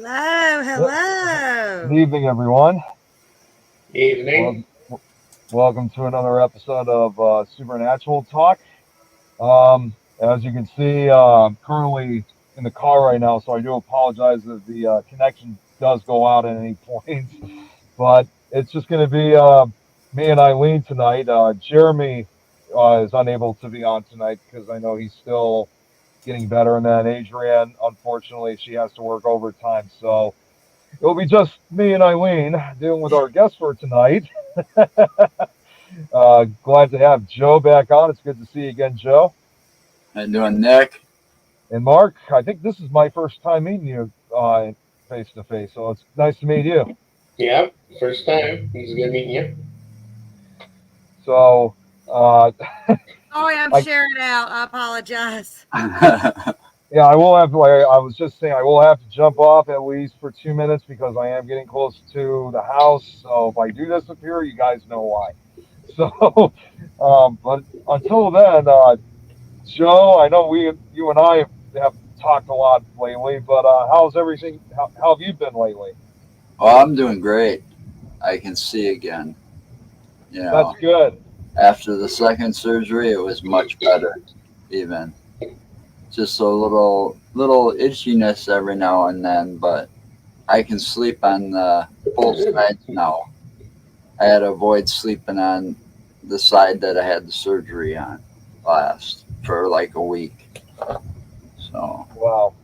Hello, Good hello. evening, everyone. Evening. Well, welcome to another episode of Supernatural Talk. As you can see, I'm currently in the car right now, so I do apologize if the connection does go out at any point. But it's just going to be me and Eileen tonight. Jeremy is unable to be on tonight because I know he's still getting better. And then Adrienne, unfortunately, she has to work overtime. So it'll be just me and Eileen dealing with our guest for tonight. Glad to have Joe back on. It's good to see you again, Joe. How you doing, Nick? And Mark, I think this is my first time meeting you face to face, so it's nice to meet you. Yep, first time. He's good meeting you. So, Sorry, I'm I, sharing out. I apologize. yeah, I will have. I was just saying, I will have to jump off at least for 2 minutes because I am getting close to the house. So if I do disappear, you guys know why. So, but until then, Joe, I know you and I have talked a lot lately, but how's everything? How have you been lately? Oh, I'm doing great. I can see again. You That's know, good. after the second surgery, it was much better. Even just a little itchiness every now and then, but I can sleep on both sides now. I had to avoid sleeping on the side that I had the surgery on last for like a week. So Wow.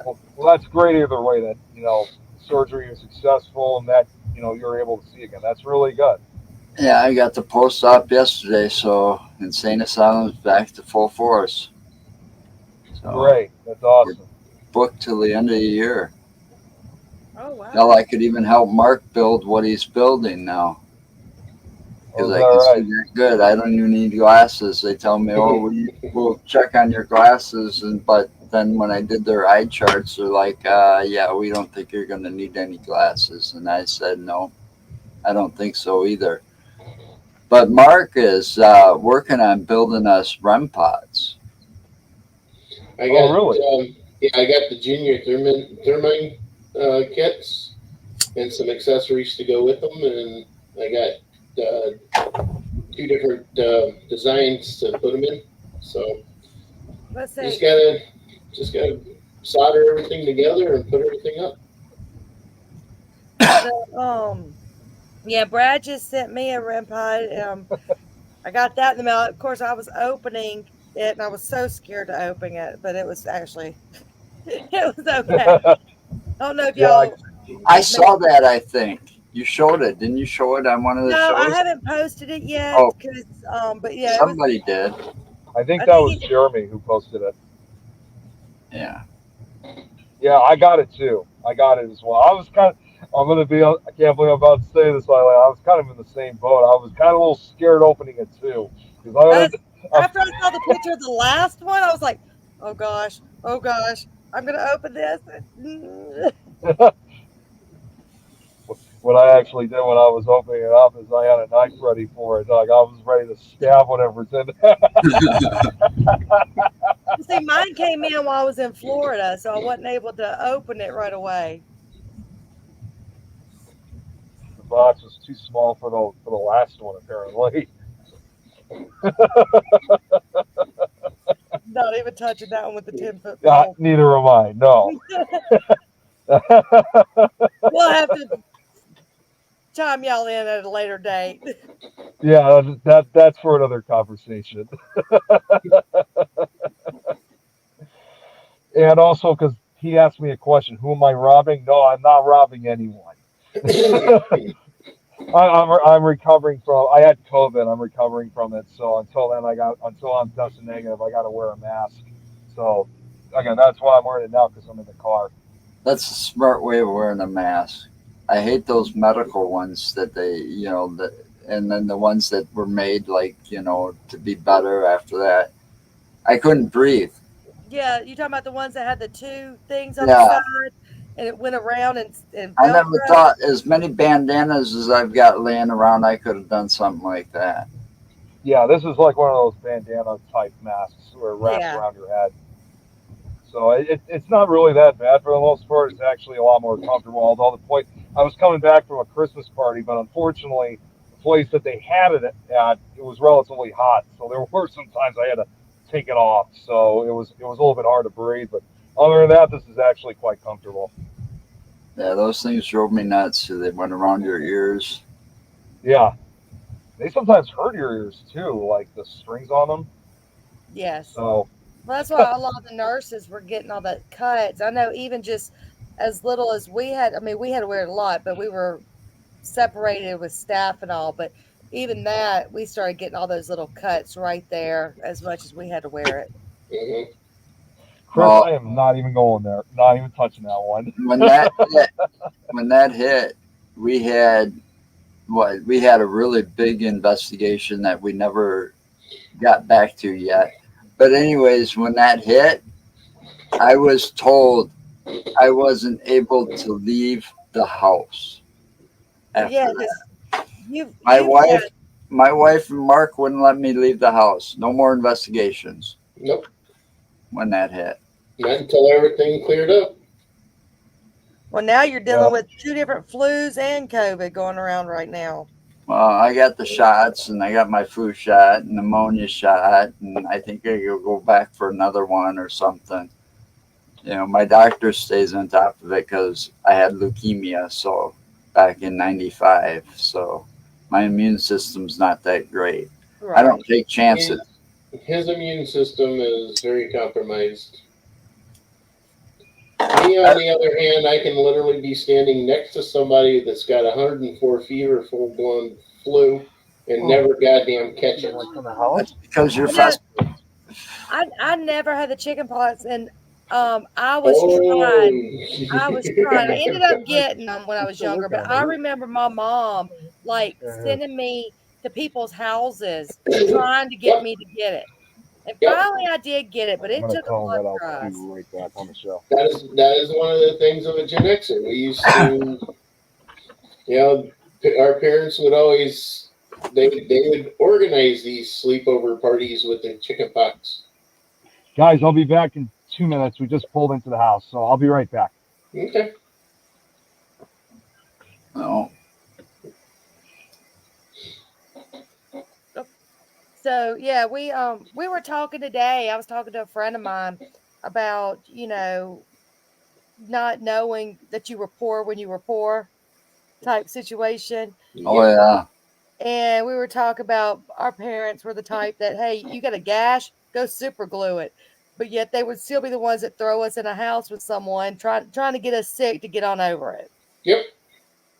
Well, that's great either way. That surgery is successful and that you're able to see again. That's really good. yeah, I got the post op yesterday, so insane asylum's back to full force. So Great. That's we're awesome. booked till the end of the year. Oh, wow. Hell, I could even help Mark build what he's building now Oh, because is I that can see right? that good. I don't even need glasses. They tell me, "Oh, we'll check on your glasses," but then when I did their eye charts, they're like, "Yeah, we don't think you're going to need any glasses." And I said, "No, I don't think so either." But Mark is working on building us REM pods. I Oh, got really? yeah, I got the junior thermine kits and some accessories to go with them, and I got two different designs to put them in. So Let's just see. gotta just gotta solder everything together and put everything up. So, yeah, Brad just sent me a REM pod. I got that in the mail. Of course, I was opening it and I was so scared to open it, but it was actually, it was okay. I don't know if Yeah, y'all, I maybe, saw that. I think you showed it. Didn't you show it on one of the no, I shows? haven't posted it yet Oh, because, but yeah, it was, somebody did. I think I that think was Jeremy who posted it. Yeah. Yeah, I got it too. I got it as well. I was kind of. I'm gonna be. I can't believe I'm about to say this. I was kind of in the same boat. I was kind of a little scared opening it too because That's I'm, after I saw the picture of the last one, I was like, oh gosh, I'm gonna open this. what I actually did when I was opening it up is I had a knife ready for it. Like I was ready to stab whatever's in it. See, mine came in while I was in Florida, so I wasn't able to open it right away. The box was too small for the last one apparently. Not even touching that one with the 10-foot Yeah, pole. neither am I. No. We'll have to chime y'all in at a later date. Yeah, that's for another conversation. And also because he asked me a question, who am I robbing? No, I'm not robbing anyone. I'm recovering from. I had COVID. I'm recovering from it. So until I'm tested negative, I got to wear a mask. So again, that's why I'm wearing it now because I'm in the car. That's a smart way of wearing a mask. I hate those medical ones that and then the ones that were made to be better after that. I couldn't breathe. Yeah, you talking about the ones that had the two things on the Yeah, side and it went around and I never Velcro? thought as many bandanas as I've got laying around, I could have done something like that. Yeah, this is like one of those bandana type masks where it wraps Yeah. around your head. So it's not really that bad for the most part. It's actually a lot more comfortable. Although the point, I was coming back from a Christmas party, but unfortunately, the place that they had it at, it was relatively hot. So there were some times I had to take it off. So it was a little bit hard to breathe. But other than that, this is actually quite comfortable. Yeah, those things drove me nuts. They went around your ears. Yeah, they sometimes hurt your ears too, like the strings on them. Yes. So Well, that's why a lot of the nurses were getting all that cuts. I know even just as little as we had, I mean, we had to wear it a lot, but we were separated with staff and all. But even that, we started getting all those little cuts right there as much as we had to wear it. Hmm. Chris, Well, I am not even going there. Not even touching that one. when that hit, when that hit, we had we had a really big investigation that we never got back to yet. But anyways, when that hit, I was told I wasn't able to leave the house Yeah, after that. because you've My you've had wife, my wife and Mark wouldn't let me leave the house. No more investigations Nope. when that hit. Not until everything cleared up. well now you're Yeah. dealing with two different flus and COVID going around right now. Well, I got the shots and I got my flu shot and pneumonia shot, and I think I could go back for another one or something. You know, my doctor stays on top of it because I had leukemia, so back in '95. So my immune system's not that great. I don't Right. take chances. His immune system is very compromised. Me, on the other hand, I can literally be standing next to somebody that's got 104 fever, full blown flu, and never goddamn catch it. That's because you're You know, fast. I never had the chicken pox, and I was Oh. trying. I was trying. I ended up getting them when I was younger, but I remember my mom like sending me to people's houses trying to get Yep. me to get it. And Yep. finally I did get it, but I'm it gonna took a tell lot him that for I'll us. be right back on the show. That is one of the things of a Gen Xer. We used to, you know, our parents would always they would organize these sleepover parties with the chicken pox. Guys, I'll be back in 2 minutes. We just pulled into the house, so I'll be right back. Okay. No, So yeah, we were talking today. I was talking to a friend of mine about, not knowing that you were poor when you were poor type situation. oh Yep. yeah, And we were talking about our parents were the type that, hey, you got a gash, go super glue it. But yet they would still be the ones that throw us in a house with someone trying to get us sick to get on over it. Yep.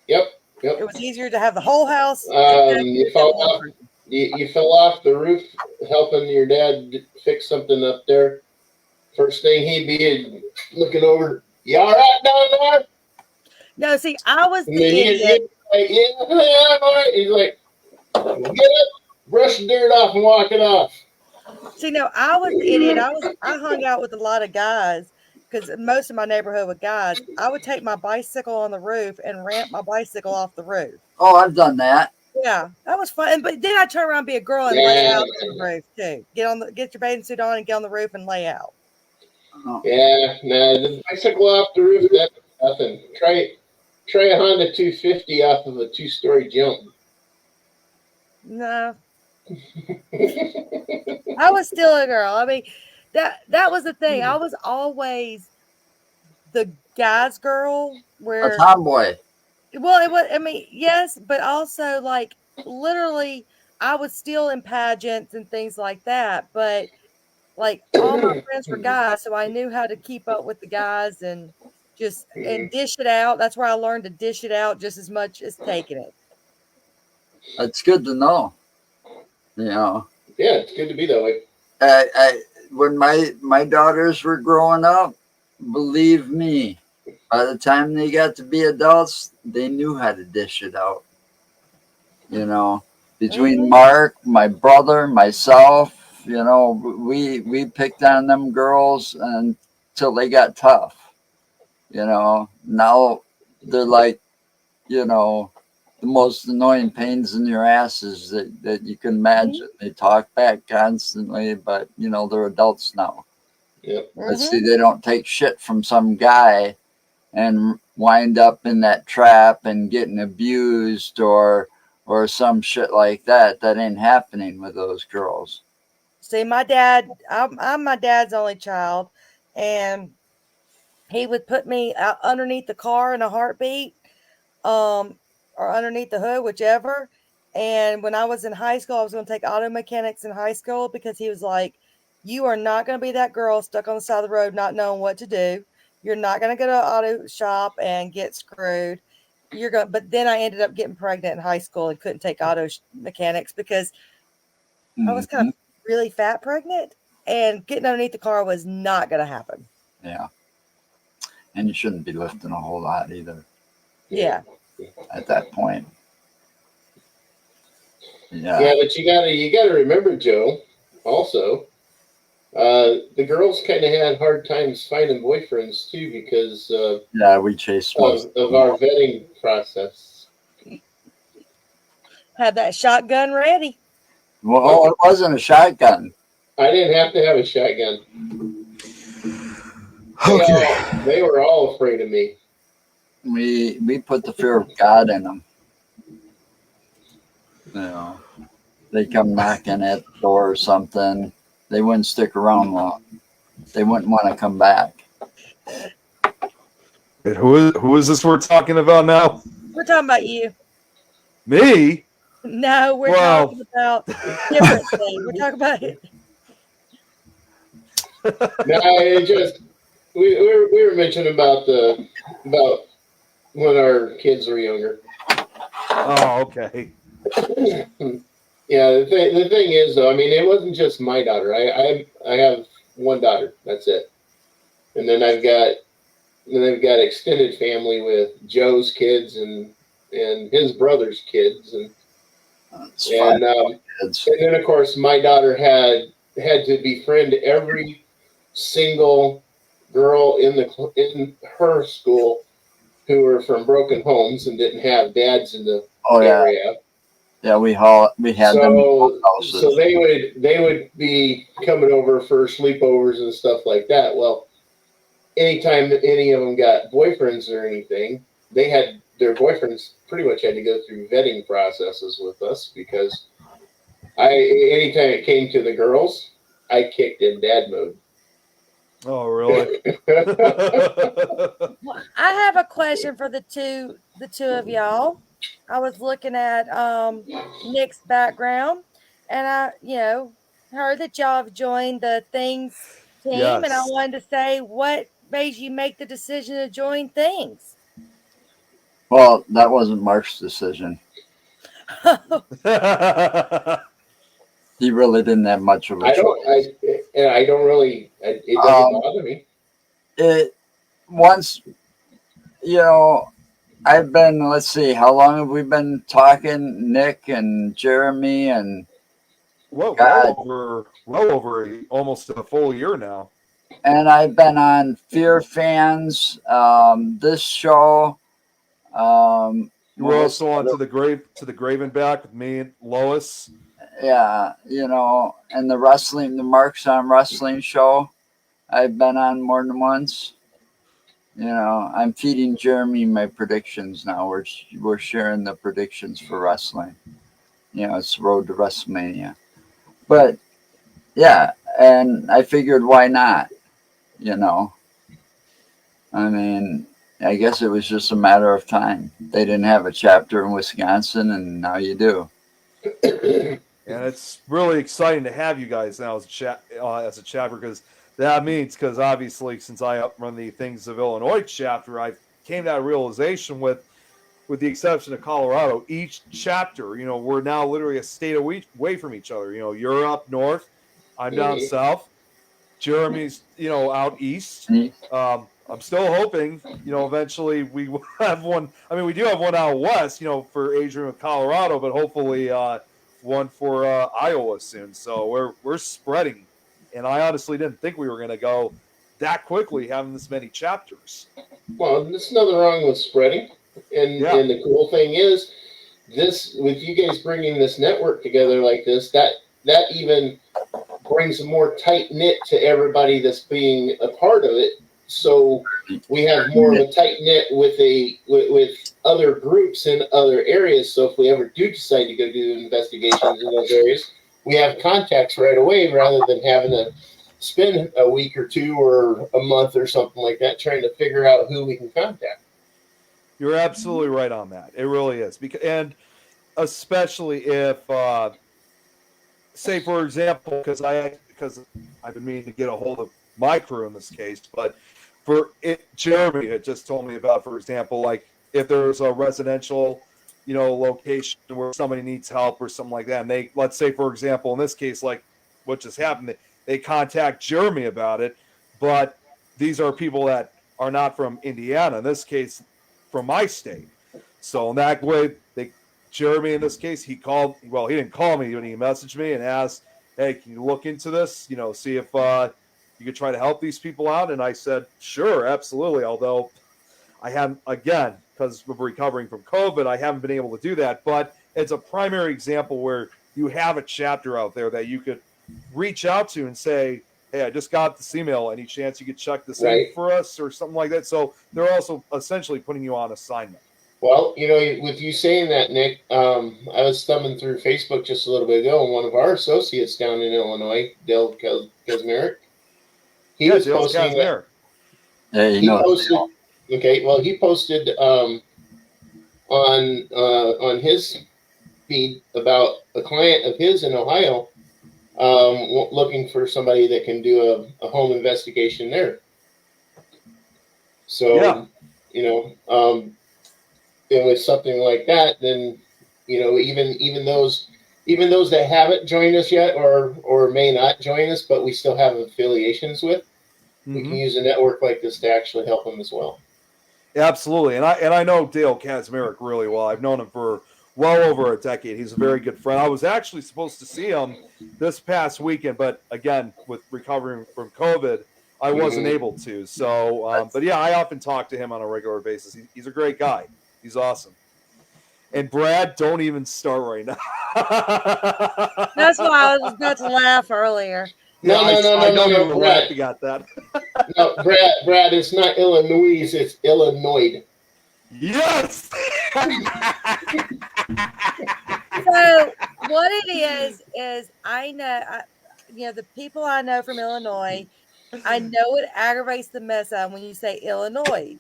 Yep. It Yep. was easier to have the whole house infected You than fell one off. person. You fell off the roof helping your dad fix something up there. First thing he'd be looking over. You all right down there? No, see, I was And the then idiot. he'd like, yeah, I'm all right. He's like, get up, brush the dirt off, and walk it off. See, no, I was the idiot. I hung out with a lot of guys because most of my neighborhood was guys. I would take my bicycle on the roof and ramp my bicycle off the roof. oh I've done that. Yeah, that was fun. But then I turn around, and be a girl, and lay Yeah, out on the roof too. Get your bathing suit on and get on the roof and lay out. Oh, yeah. Nah, the bicycle off the roof, that's nothing. Try a Honda 250 off of a 2-story jump. No, I was still a girl. I mean, that was the thing. I was always the guy's girl. a Where tomboy. well, it was. I mean, yes, but also like literally, I was still in pageants and things like that. But like all my friends were guys, so I knew how to keep up with the guys and dish it out. That's where I learned to dish it out just as much as taking it. That's good to know. You know, Yeah, it's good to be that way. when my daughters were growing up, believe me, by the time they got to be adults, they knew how to dish it out. You know, between Mhm. Mark, my brother, myself, you know, we picked on them girls until they got tough. You know, now they're like, you know, the most annoying pains in your asses that you can Mhm. imagine. They talk back constantly, but you know they're adults now. Yep. Let's see, they don't take shit from some guy and wind up in that trap and getting abused or some shit like that. That ain't happening with those girls. See, my dad, I'm my dad's only child, and he would put me out underneath the car in a heartbeat, or underneath the hood, whichever. And when I was in high school, I was going to take auto mechanics in high school because he was like, "You are not going to be that girl stuck on the side of the road, not knowing what to do. You're not going to go to an auto shop and get screwed. You're going." But then I ended up getting pregnant in high school and couldn't take mechanics because I was kind of really fat pregnant, and getting underneath the car was not going to happen. Yeah. And you shouldn't be lifting a whole lot either. Yeah. At that point. Yeah. Yeah, but you gotta remember, Joe, also, the girls kind of had hard times finding boyfriends too because we chased of our vetting process. Had that shotgun ready. Well, it wasn't a shotgun. I didn't have to have a shotgun. They were all afraid of me. We put the fear of God in them. You know, they come knocking at the door or something. They wouldn't stick around long. They wouldn't want to come back. Wait, who is this we're talking about now? We're talking about you. Me? No, we're talking about different things. We're talking about it. No, it just we were mentioning about when our kids were younger. Oh, okay. Yeah, the thing is though, I mean, it wasn't just my daughter. I have one daughter. That's it. And then I've got extended family with Joe's kids and his brother's kids and then of course my daughter had to befriend every single girl in her school who were from broken homes and didn't have dads in the area. Yeah, we had them houses. So they would be coming over for sleepovers and stuff like that. Well, anytime any of them got boyfriends or anything, they had their boyfriends pretty much had to go through vetting processes with us because anytime it came to the girls, I kicked in dad mode. Oh, really? Well, I have a question for the two of y'all. I was looking at Nick's background, and I, heard that y'all have joined the Things team, and I wanted to say, what made you make the decision to join Things? Well, that wasn't Mark's decision. He really didn't have much of a choice. I don't really. It doesn't bother me. I've been. Let's see, how long have we been talking, Nick and Jeremy and? Well over almost a full year now. And I've been on Fear Fans, this show. You were also on to the grave and back with me and Lois. Yeah, and the Marks on Wrestling show, I've been on more than once. I'm feeding Jeremy my predictions now. We're sharing the predictions for wrestling. It's the road to WrestleMania. But yeah, and I figured why not? I mean, I guess it was just a matter of time. They didn't have a chapter in Wisconsin, and now you do. And it's really exciting to have you guys now as a chapter because that means, because obviously since I run the Things of Illinois chapter, I came to that realization with the exception of Colorado, each chapter, we're now literally a state away from each other. You're up north, I'm down south, Jeremy's, out east. I'm still hoping, eventually we will have one. I mean, we do have one out west, for Adrian with Colorado, but hopefully one for Iowa soon. So we're spreading, and I honestly didn't think we were going to go that quickly having this many chapters. Well, there's nothing wrong with spreading, and the cool thing is this with you guys bringing this network together like this, that even brings a more tight knit to everybody that's being a part of it. So we have more of a tight knit with other groups in other areas. So if we ever do decide to go do investigations in those areas, we have contacts right away rather than having to spend a week or two or a month or something like that trying to figure out who we can contact. You're absolutely right on that. It really is. And especially if, say, for example, because I've been meaning to get a hold of my crew in this case, but Jeremy had just told me about, for example, like if there's a residential, location where somebody needs help or something like that, and they, let's say, for example, in this case, like what just happened, they contact Jeremy about it, but these are people that are not from Indiana. In this case, from my state. So in that way, Jeremy, in this case, he called. Well, he didn't call me, but he messaged me and asked, "Hey, can you look into this? See if you could try to help these people out." And I said, "Sure, absolutely." Although I haven't, again, because of recovering from COVID, I haven't been able to do that. But it's a primary example where you have a chapter out there that you could reach out to and say, "Hey, I just got this email. Any chance you could check this in for us," or something like that. So they're also essentially putting you on assignment. Well, with you saying that, Nick, I was thumbing through Facebook just a little bit ago, and one of our associates down in Illinois, Dale Kazmarek, he was posting that. Yeah, he posted. Okay, well, he posted on his feed about a client of his in Ohio looking for somebody that can do a home investigation there. So, and with something like that, then even those that haven't joined us yet or may not join us, but we still have affiliations with, we can use a network like this to actually help them as well. Absolutely, and I know Dale Kazmarek really well. I've known him for well over a decade. He's a very good friend. I was actually supposed to see him this past weekend, but again, with recovering from COVID, I wasn't able to. So, but yeah, I often talk to him on a regular basis. He's a great guy. He's awesome. And Brad, don't even start right now. That's why I was about to laugh earlier. No, Brad. You got that. No, Brad, it's not Illinois, it's Illinois. Yes. So what it is I know, the people I know from Illinois, I know it aggravates the mess out when you say Illinois.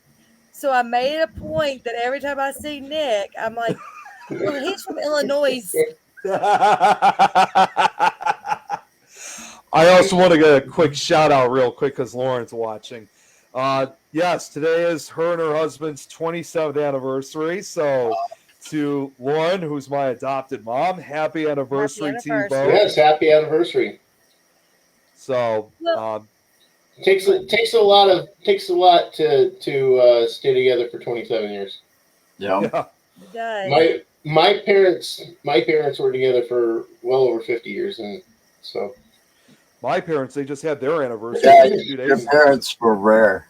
So I made it a point that every time I see Nick, I'm like, well, he's from Illinois. I also want to get a quick shout out real quick because Lauren's watching. Yes, today is her and her husband's 27th anniversary. So to Lauren, who's my adopted mom, happy anniversary to you both. Yes, happy anniversary. So takes a lot to stay together for 27 years. Yeah. My parents were together for well over 50 years, and so my parents, they just had their anniversary. Yeah, your parents were rare.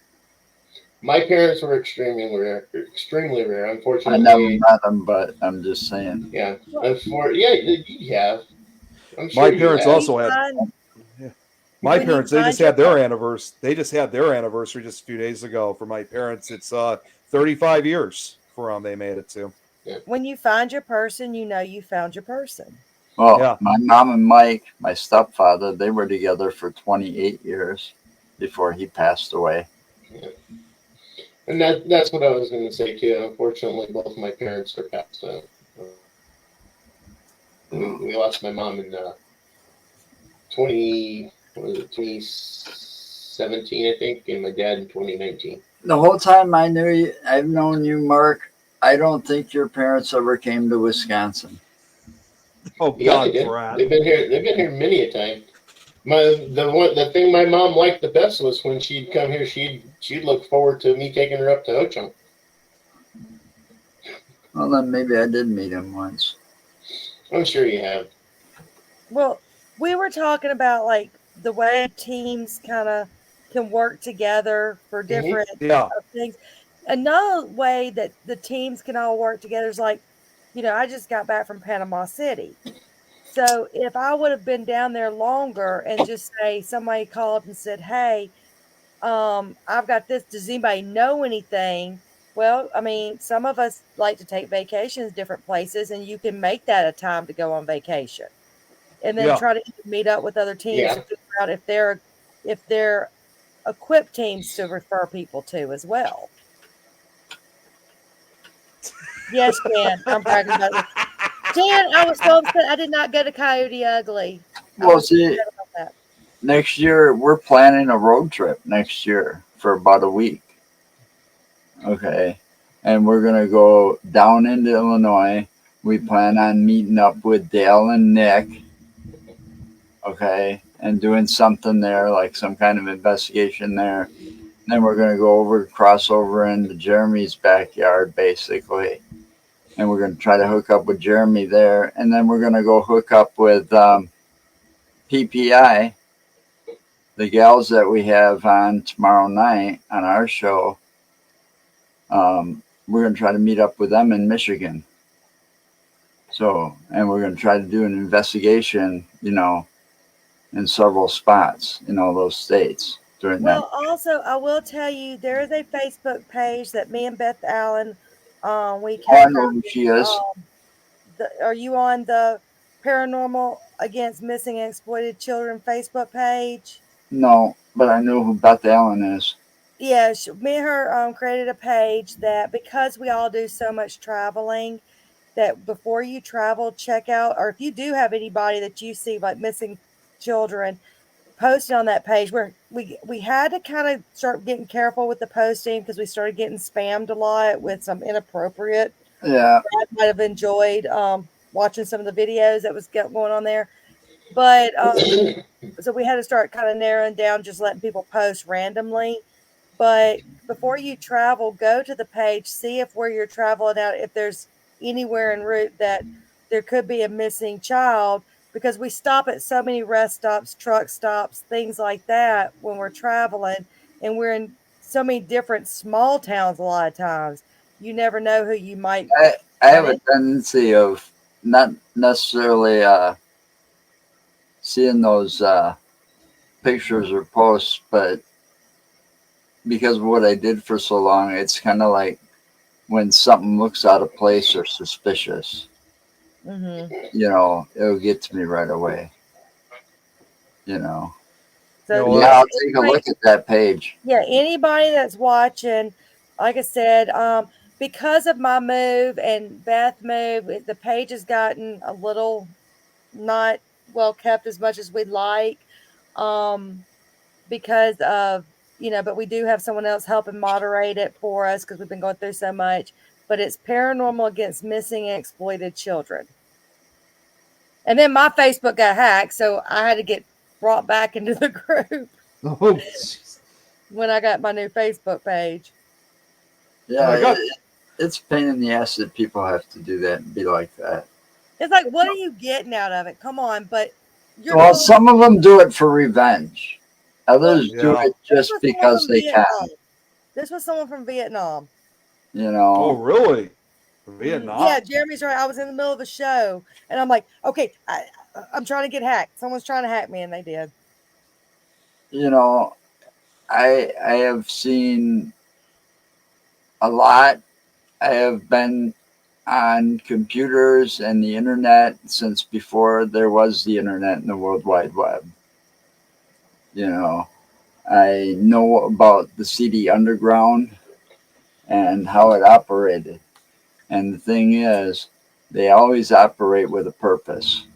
My parents were extremely rare. Unfortunately, I never met them, but I'm just saying. Yeah, you have. I'm sure my parents also had. My parents, they just had their anniversary. They just had their anniversary just a few days ago. For my parents, it's 35 years for them. They made it to. Yeah. When you find your person, you found your person. Well, yeah. My mom and Mike, my stepfather, they were together for 28 years before he passed away. Yeah. And that's what I was going to say too. Unfortunately, both my parents are passed. We lost my mom in 2017, I think, and my dad in 2019. The whole time I've known you, Mark, I don't think your parents ever came to Wisconsin. Oh God, they did. Brad. They've been here many a time. The thing my mom liked the best was when she'd come here, she'd look forward to me taking her up to Ho-Chunk. Well, then maybe I did meet him once. I'm sure you have. Well, we were talking about like the way teams kind of can work together for different things. Another way that the teams can all work together is like, I just got back from Panama City. So if I would have been down there longer and just say somebody called up and said, "Hey, I've got this. Does anybody know anything?" Well, I mean, some of us like to take vacations different places, and you can make that a time to go on vacation, and then Yeah. try to meet up with other teams to Yeah. figure out if they're equipped teams to refer people to as well. Yes, Jan, I'm bragging about this. Jan, I was so upset I did not go to Coyote Ugly. I Well, was see, upset about that. next year we're planning a road trip next year for about a week. Okay. And we're going to go down into Illinois. We plan on meeting up with Dale and Nick. Okay. And doing something there, like some kind of investigation there. Then we're going to go over, cross over into Jeremy's backyard, basically. And we're going to try to hook up with Jeremy there. And then we're going to go hook up with PPI, the gals that we have on tomorrow night on our show. We're going to try to meet up with them in Michigan. So, and we're going to try to do an investigation, in several spots in all those states during that. Well, also, I will tell you there is a Facebook page that me and Beth Allen, we Oh, I came know up who with. she is. Are you on the Paranormal Against Missing and Exploited Children Facebook page? No, but I know who Beth Allen is. Yeah, me and her created a page that because we all do so much traveling, that before you travel, check out, or if you do have anybody that you see like missing children, post it on that page. Where we had to kind of start getting careful with the posting because we started getting spammed a lot with some inappropriate. Yeah. I might have enjoyed watching some of the videos that was going on there, but so we had to start kind of narrowing down, just letting people post randomly. But before you travel, go to the page, see if where you're traveling out, if there's anywhere en route that there could be a missing child, because we stop at so many rest stops, truck stops, things like that when we're traveling, and we're in so many different small towns a lot of times. You never know who you might I have run a into. tendency of not necessarily seeing those pictures or posts, but because of what I did for so long, it's kind of like when something looks out of place or suspicious, Hmm. it'll get to me right away. You know, So Well, yeah, yeah, I'll take a look at that page. yeah, anybody that's watching, like I said, because of my move and Beth move, the page has gotten a little not well kept as much as we'd like. Um, because of, but we do have someone else helping moderate it for us because we've been going through so much. But it's Paranormal Against Missing and Exploited Children. And then my Facebook got hacked, so I had to get brought back into the group Oh, jeez. when I got my new Facebook page. Yeah, I got it's a pain in the ass that people have to do that and be like that. It's like, what are you getting out of it? Come on, but you're Well, going. some of them do it for revenge. Well, Others do yeah. it this just was someone because from they can. Vietnam. This was someone from Vietnam. You Oh, know, really? Yeah, Vietnam? Jeremy's right. I was in the middle of a show, and I'm like, okay, I'm trying to get hacked. Someone's trying to hack me, and they did. you know, I have seen a lot. I have been on computers and the internet since before there was the internet and the World Wide Web. You know, I know about the CD Underground and how it operated. And the thing is, they always operate with a purpose.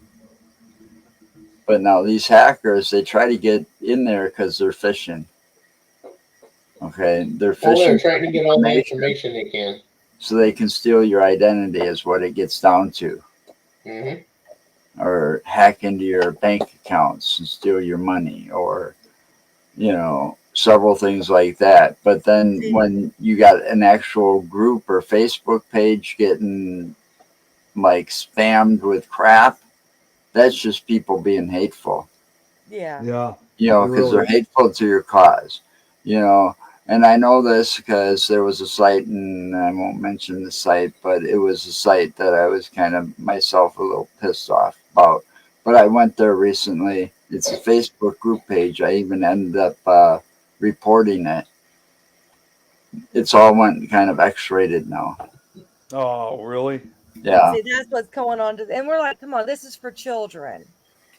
But now these hackers, they try to get in there because they're phishing. Okay, they're Well, they're phishing trying for to get all the information information they can. so they can steal your identity, is what it gets down to. Hmm. Or hack into your bank accounts and steal your money, or several things like that. But then when you got an actual group or Facebook page getting like spammed with crap, that's just people being hateful. Yeah. Yeah. Because they're hateful to your cause. And I know this because there was a site, and I won't mention the site, but it was a site that I was kind of myself a little pissed off about but I went there recently. It's a Facebook group page. I even ended up reporting it. It's all went kind of X-rated now. Oh, really? Yeah, See, that's what's going on. And we're like, come on, this is for children.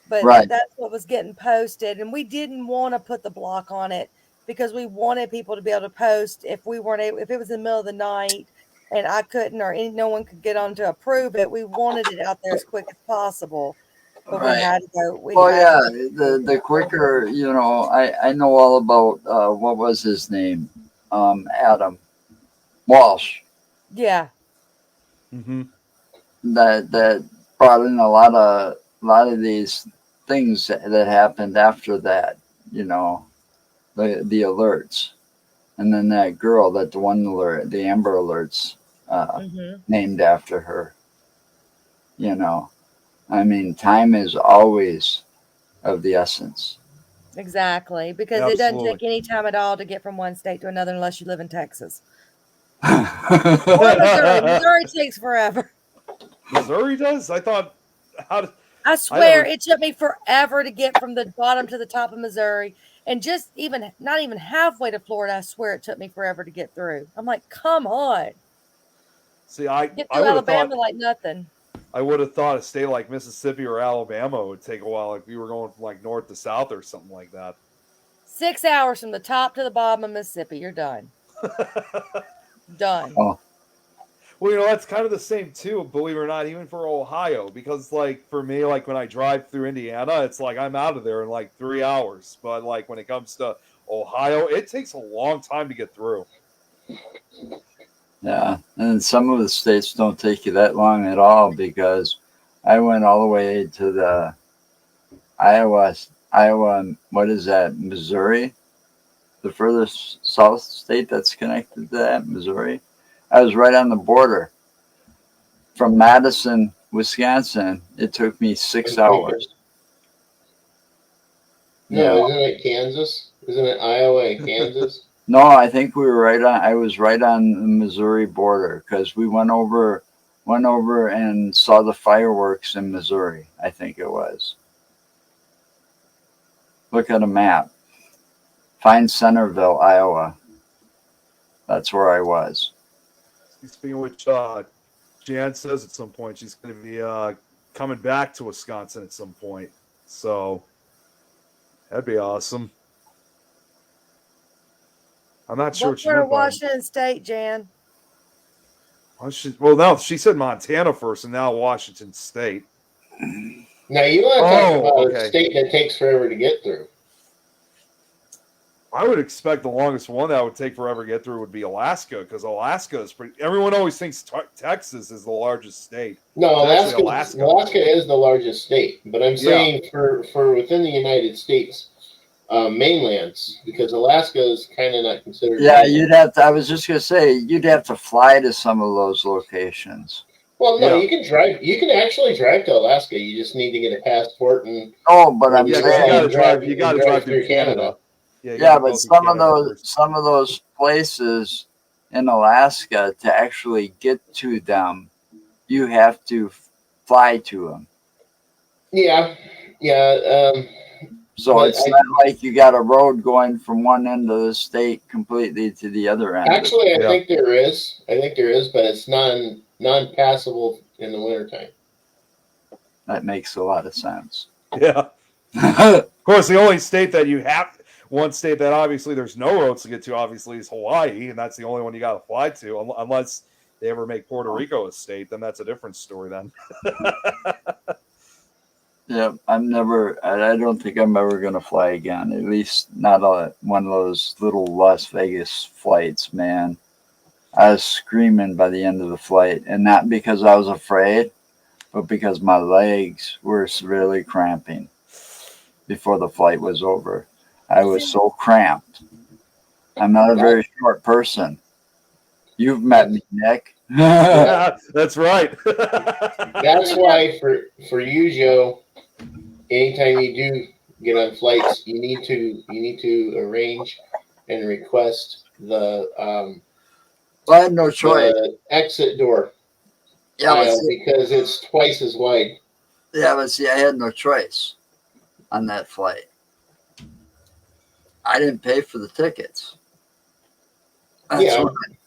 But right. that's what was getting posted. And we didn't want to put the block on it because we wanted people to be able to post if we weren't able, if it was in the middle of the night and I couldn't or no one could get on to approve it. We wanted it out there as quick as possible. But we Right. had to go. We Well, had yeah, to. the quicker, I know all about what was his name, Adam Walsh. Yeah. Mm-hmm. That brought in a lot of these things that happened after that. You know, the alerts, and then that girl, that the one alert, the Amber Alerts, Hmm. named after her. You know, I mean, time is always of the essence. Exactly. Because it doesn't Absolutely. take any time at all to get from one state to another unless you live in Texas or Missouri. Missouri Missouri takes forever. does? I thought. How? I I swear never. it took me forever to get from the bottom to the top of Missouri and just even not even halfway to Florida. I swear it took me forever to get through. I'm like, come on. See, I Get I through would have Alabama thought. like nothing. I would have thought a state like Mississippi or Alabama would take a while, like we were going from like north to south or something like that. 6 hours from the top to the bottom of Mississippi. You're done. Done. Oh, Well, that's kind of the same too, believe it or not, even for Ohio, because like for me, like when I drive through Indiana, it's like I'm out of there in like 3 hours. But like when it comes to Ohio, it takes a long time to get through. yeah. And some of the states don't take you that long at all because I went all the way to the Iowa, what is that, Missouri? The furthest south state that's connected to that, Missouri. I was right on the border. From Madison, Wisconsin, it took me 6 hours. No, Yeah. isn't it Kansas? Isn't it Iowa and Kansas? No, I think we were I was right on the Missouri border because we went over and saw the fireworks in Missouri. I think it was. Look at a map. Find Centerville, Iowa. That's where I was. Speaking of which, Jan says at some point she's going to be coming back to Wisconsin at some point. So that'd be awesome. I'm not sure What what she part of meant by. Washington State, Jan? Well, no, she said Montana first, and now Washington State. Now you want to talk Oh, about a okay. state that takes forever to get through. I would expect the longest one that would take forever to get through would be Alaska, because Alaska is pretty. Everyone always thinks Texas is the largest state. No, It's actually Alaska is the largest state, but I'm Yeah. saying for within the United States mainlands, because Alaska is kind of not considered. Yeah, mainland. you'd have to. I was just gonna say you'd have to fly to some of those locations. Well, no, Yeah. you can drive. You can actually drive to Alaska. You just need to get a passport and Oh, but I'm Yeah, and because you saying, got to drive. You and got to drive through Canada. Yeah, you got yeah, to but go through Canada first. some of those places in Alaska to actually get to them, you have to fly to them. Yeah. So But it's not like you got a road going from one end of the state completely to the other end. Actually, I Yeah. think there is. I think there is, but it's non-passable in the wintertime. That makes a lot of sense. Yeah. Of course, the only state that you have, one state that obviously there's no roads to get to, obviously, is Hawaii, and that's the only one you got to fly to, unless they ever make Puerto Rico a state. Then that's a different story. Then. Yeah, I don't think I'm ever going to fly again. At least not one of those little Las Vegas flights, man. I was screaming by the end of the flight, and not because I was afraid, but because my legs were severely cramping before the flight was over. I was so cramped. I'm not a very short person. You've met me, Nick. Yeah, that's right. That's why for you, Joe, anytime you do get on flights, you need to arrange and request Well, I had no choice. the exit door Yeah, aisle because it's twice as wide. Yeah, but see, I had no choice on that flight. I didn't pay for the tickets. Yeah.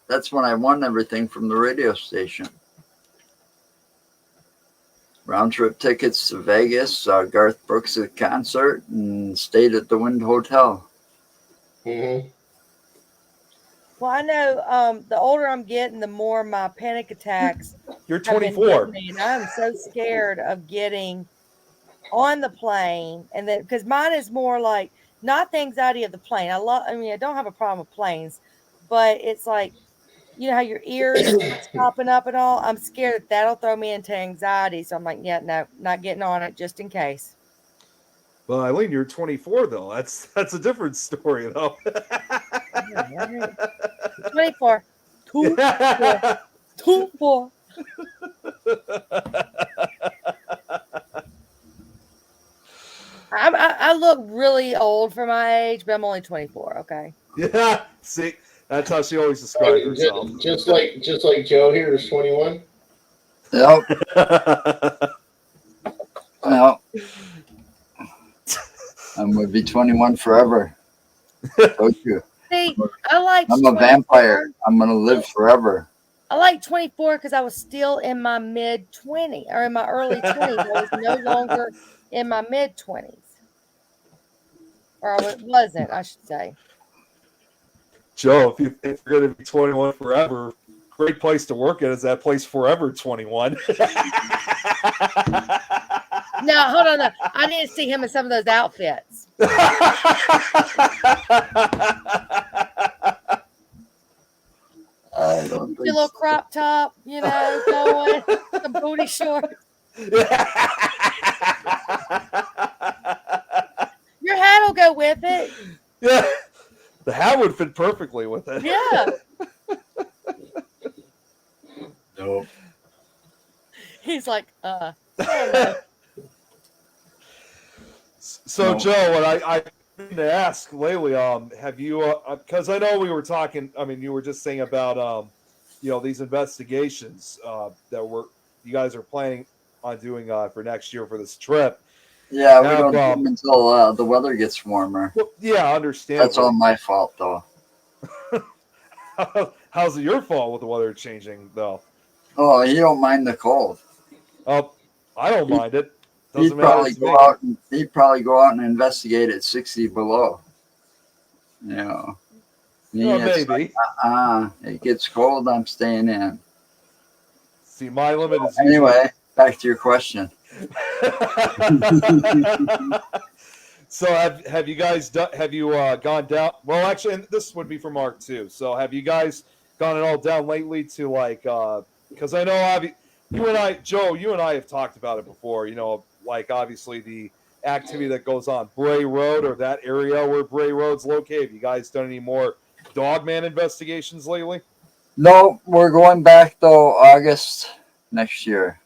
That's when I won everything from the radio station. Round trip tickets to Vegas, saw Garth Brooks at concert, and stayed at the Wind Hotel. Mm-hmm. Well, I know the older I'm getting, the more my panic attacks You're have been hitting 24. me, and I'm so scared of getting on the plane, and then because mine is more like not the anxiety of the plane. I mean, I don't have a problem with planes, but it's like you know how your ears starts popping up and all. I'm scared that that'll throw me into anxiety, so I'm like, yeah, no, not getting on it just in case. Well, Eileen, you're 24 though. That's a different story though. Yeah, right. 24, 2, 4, 2, 4. I look really old for my age, but I'm only 24. Okay. Yeah, see, that's how she always described herself. Just like Joe here is 21. Yep. Well, I'm gonna be 21 forever. Told you. See, I liked I'm a 24. vampire. I'm gonna live forever. I like 24 because I was still in my mid 20 or in my early 20s. I was no longer in my mid 20s, or wasn't, I should say. Joe, if you're going to be 21 forever, great place to work at is that place Forever 21. No, hold on. No. I need to see him in some of those outfits. I don't Your think little so. crop top, you know, going, some booty shorts. Your hat will go with it. Yeah, the hat would fit perfectly with it. Yeah. Nope. He's like, hell no. So, No. Joe, what I need to ask lately, have you? Because I know we were talking. I mean, you were just saying about, these investigations that you guys are planning on doing for next year for this trip. Yeah, we Have, don't do them until the weather gets warmer. well, yeah, understandable. That's all my fault, though. How's it your fault with the weather changing, though? Oh, you don't mind the cold. Oh, I don't mind it. He'd Doesn't matter probably to me. he'd probably go out and investigate at 60 below. You know. Well, It's maybe. like, it gets cold, I'm staying in. See, my limit is Anyway, back to your question. So have you guys done? Have you gone down? Well, actually, and this would be for Mark too. So have you guys gone at all down lately to like? Because I know you and I, Joe, you and I have talked about it before. You know, like obviously the activity that goes on Bray Road or that area where Bray Road's located. Have you guys done any more Dogman investigations lately? No, we're going back though August next year.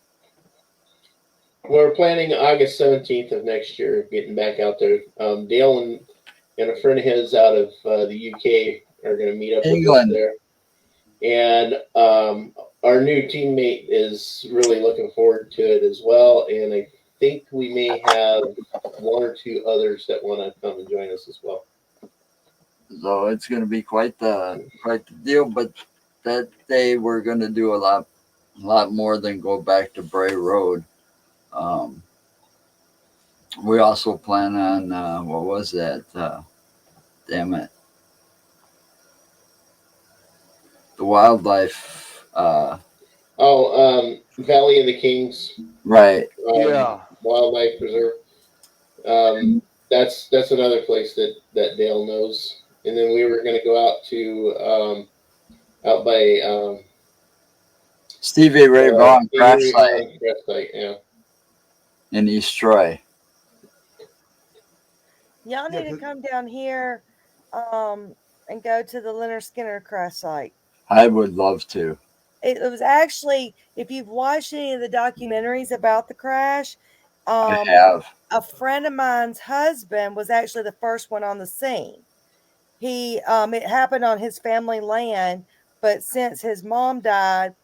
We're planning August 17th of next year, getting back out there. Dale and a friend of his out of the UK are going to meet up with us England. there. And our new teammate is really looking forward to it as well. And I think we may have one or two others that want to come and join us as well. So it's going to be quite the deal. But that day we're going to do a lot more than go back to Bray Road. We also plan on what was that? Damn it, the wildlife. Valley of the Kings. Right. Yeah. Wildlife Preserve. That's another place that Dale knows. And then we were going to go out to out by Stevie Ray Vaughan crash Ray site Vaughan crash site, yeah. in East Troy. Y'all need to come down here and go to the Leonard Skinner crash site. I would love to. It was actually, if you've watched any of the documentaries about the crash, I have. a friend of mine's husband was actually the first one on the scene. It happened on his family land, but since his mom died,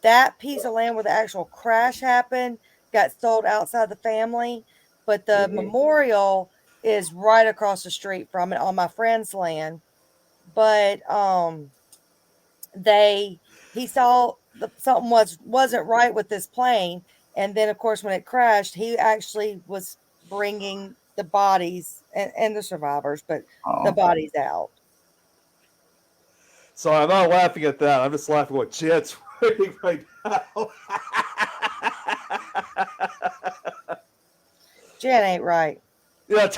that piece of land where the actual crash happened got sold outside the family, but the memorial is right across the street from it on my friend's land. But he saw something wasn't right with this plane, and then of course when it crashed, he actually was bringing the bodies and the survivors, but the Oh, bodies out. So I'm not laughing at that. I'm just laughing what Jan's writing right now. Jen ain't right. Yeah,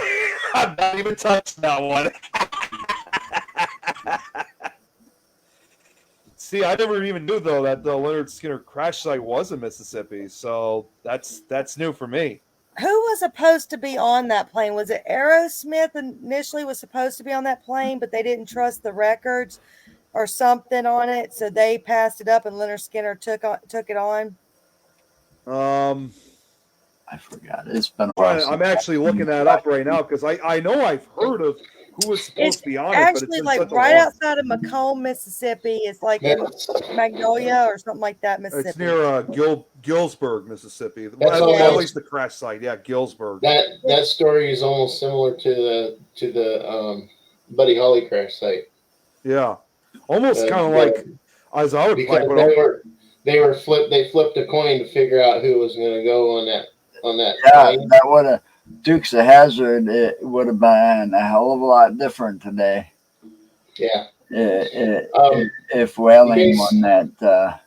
I'm not even touching that one. See, I never even knew though that the Leonard Skinner crash site was in Mississippi, so that's new for me. Who was supposed to be on that plane? Was it Aerosmith initially was supposed to be on that plane, but they didn't trust the records or something on it, so they passed it up, and Leonard Skinner took it on. I forgot. It's been a while. I'm actually looking that up right now because I know I've heard of who was supposed It's to be on it, but it's actually been like such a right long. outside of Macomb, Mississippi. It's like in Magnolia or something like that, It's Mississippi. near Gillsburg, Mississippi. That's At least the crash site, yeah, Gillsburg. That story is almost similar to the Buddy Holly crash site. Yeah, almost kind of like as I would play, Because but they flipped a coin to figure out who was going to go on that Yeah, plane. that would have Dukes of Hazzard. It would have been a hell of a lot different today. Yeah. If Whaling won that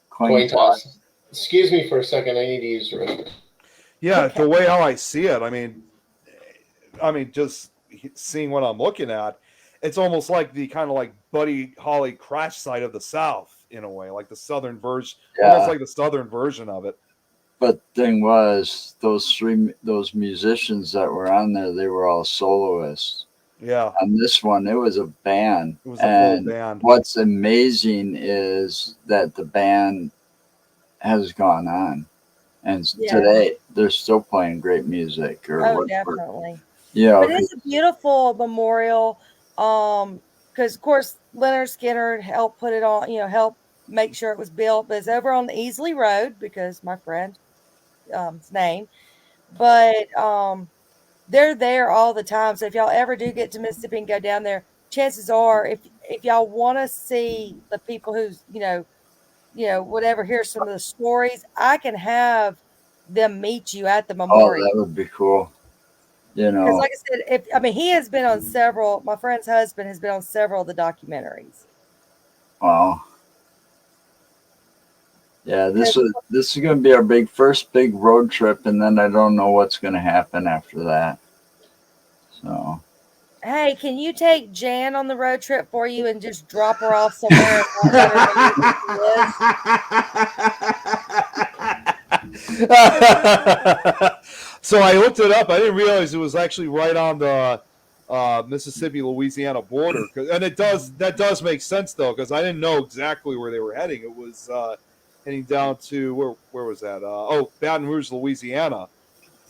coin toss. Excuse me for a second. I need to use the restroom. yeah, Okay. the way how I see it, I mean, just seeing what I'm looking at, it's almost like the kind of like Buddy Holly crash site of the South in a way, like the Southern version, almost like the Southern version of it. But thing was, those musicians that were on there, they were all soloists. Yeah. On this one, it was a band. It was a full band. What's amazing is that the band has gone on, and today they're still playing great music. Definitely. Yeah, but it's a beautiful memorial. Because of course Leonard Skinner helped put it on. Helped make sure it was built. But it's over on the Easley Road because my friend, his name. But they're there all the time. So if y'all ever do get to Mississippi and go down there, chances are, if y'all want to see the people who's whatever, hear some of the stories, I can have them meet you at the memorial. Oh, that would be cool. Because like I said, he has been on several. My friend's husband has been on several of the documentaries. Wow. Yeah, this is going to be our first big road trip, and then I don't know what's going to happen after that. So. Hey, can you take Jan on the road trip for you and just drop her off somewhere? So I looked it up. I didn't realize it was actually right on the Mississippi-Louisiana border, and that does make sense though, because I didn't know exactly where they were heading. It was heading down to where was that? Baton Rouge, Louisiana.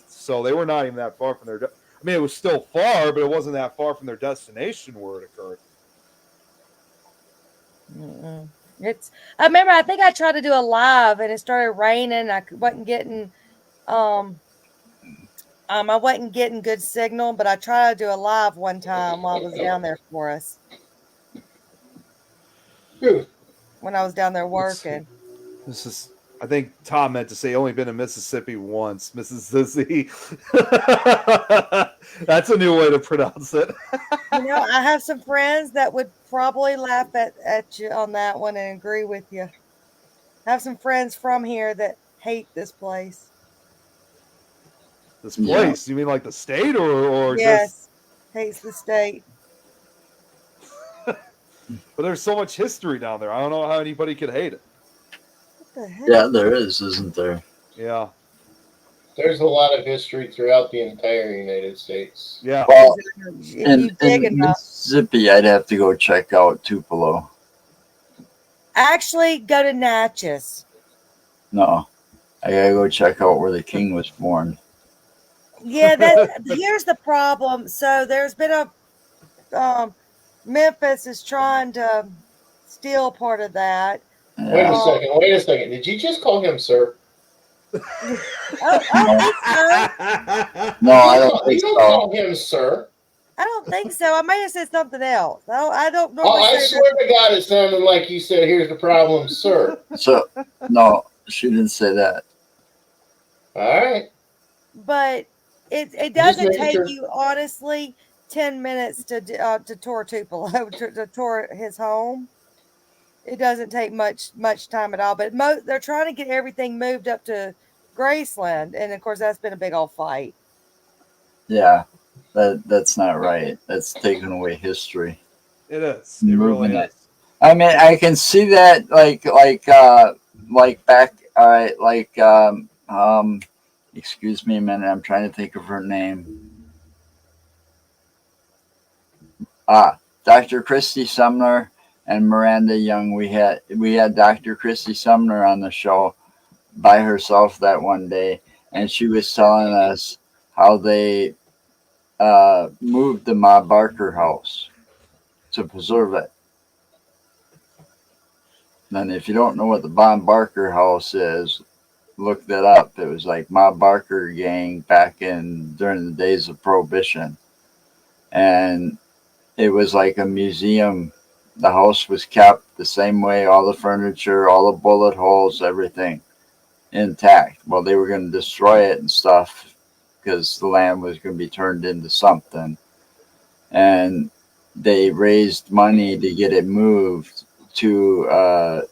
So they were not even that far from their. It was still far, but it wasn't that far from their destination where it occurred. I remember. I think I tried to do a live, and it started raining. I wasn't getting, I wasn't getting good signal, but I tried to do a live one time while I was down there for us. When I was down there working. I think Tom meant to say only been to Mississippi once. Mississippi. That's a new way to pronounce it. I have some friends that would probably laugh at you on that one and agree with you. I have some friends from here that hate this place. This place? Yeah. You mean like the state or yes, hates the state. But there's so much history down there. I don't know how anybody could hate it. Yeah, there is, isn't there? Yeah. There's a lot of history throughout the entire United States. Yeah. Well, in Mississippi, I'd have to go check out Tupelo. Actually, go to Natchez. No, I gotta go check out where the king was born. Yeah, here's the problem. So there's been Memphis is trying to steal part of that. Wait a second. Did you just call him sir? I don't think so. No, I don't You think don't so. call him sir. I don't think so. I may have said something else. I don't Oh, normally I say swear to God, it sounded like you said, "Here's the problem, sir." So no, she didn't say that. All right, but it just doesn't making take sure. you honestly 10 minutes to tour Tupelo to tour his home. It doesn't take much time at all. But they're trying to get everything moved up to Graceland, and of course that's been a big old fight. Yeah, that's not right. That's taking away history, It is. It really moving it. is. I mean, I can see that, like back, all right, excuse me a minute, I'm trying to think of her name. Dr. Christy Sumner and Miranda Young. We had Dr. Christy Sumner on the show by herself that one day, and she was telling us how they moved the Ma Barker house to preserve it. And if you don't know what the Von Barker house is, look that up. It was like Ma Barker gang back in during the days of Prohibition, and it was like a museum. The house was kept the same way, all the furniture, all the bullet holes, everything intact. Well, they were going to destroy it and stuff because the land was going to be turned into something. And they raised money to get it moved to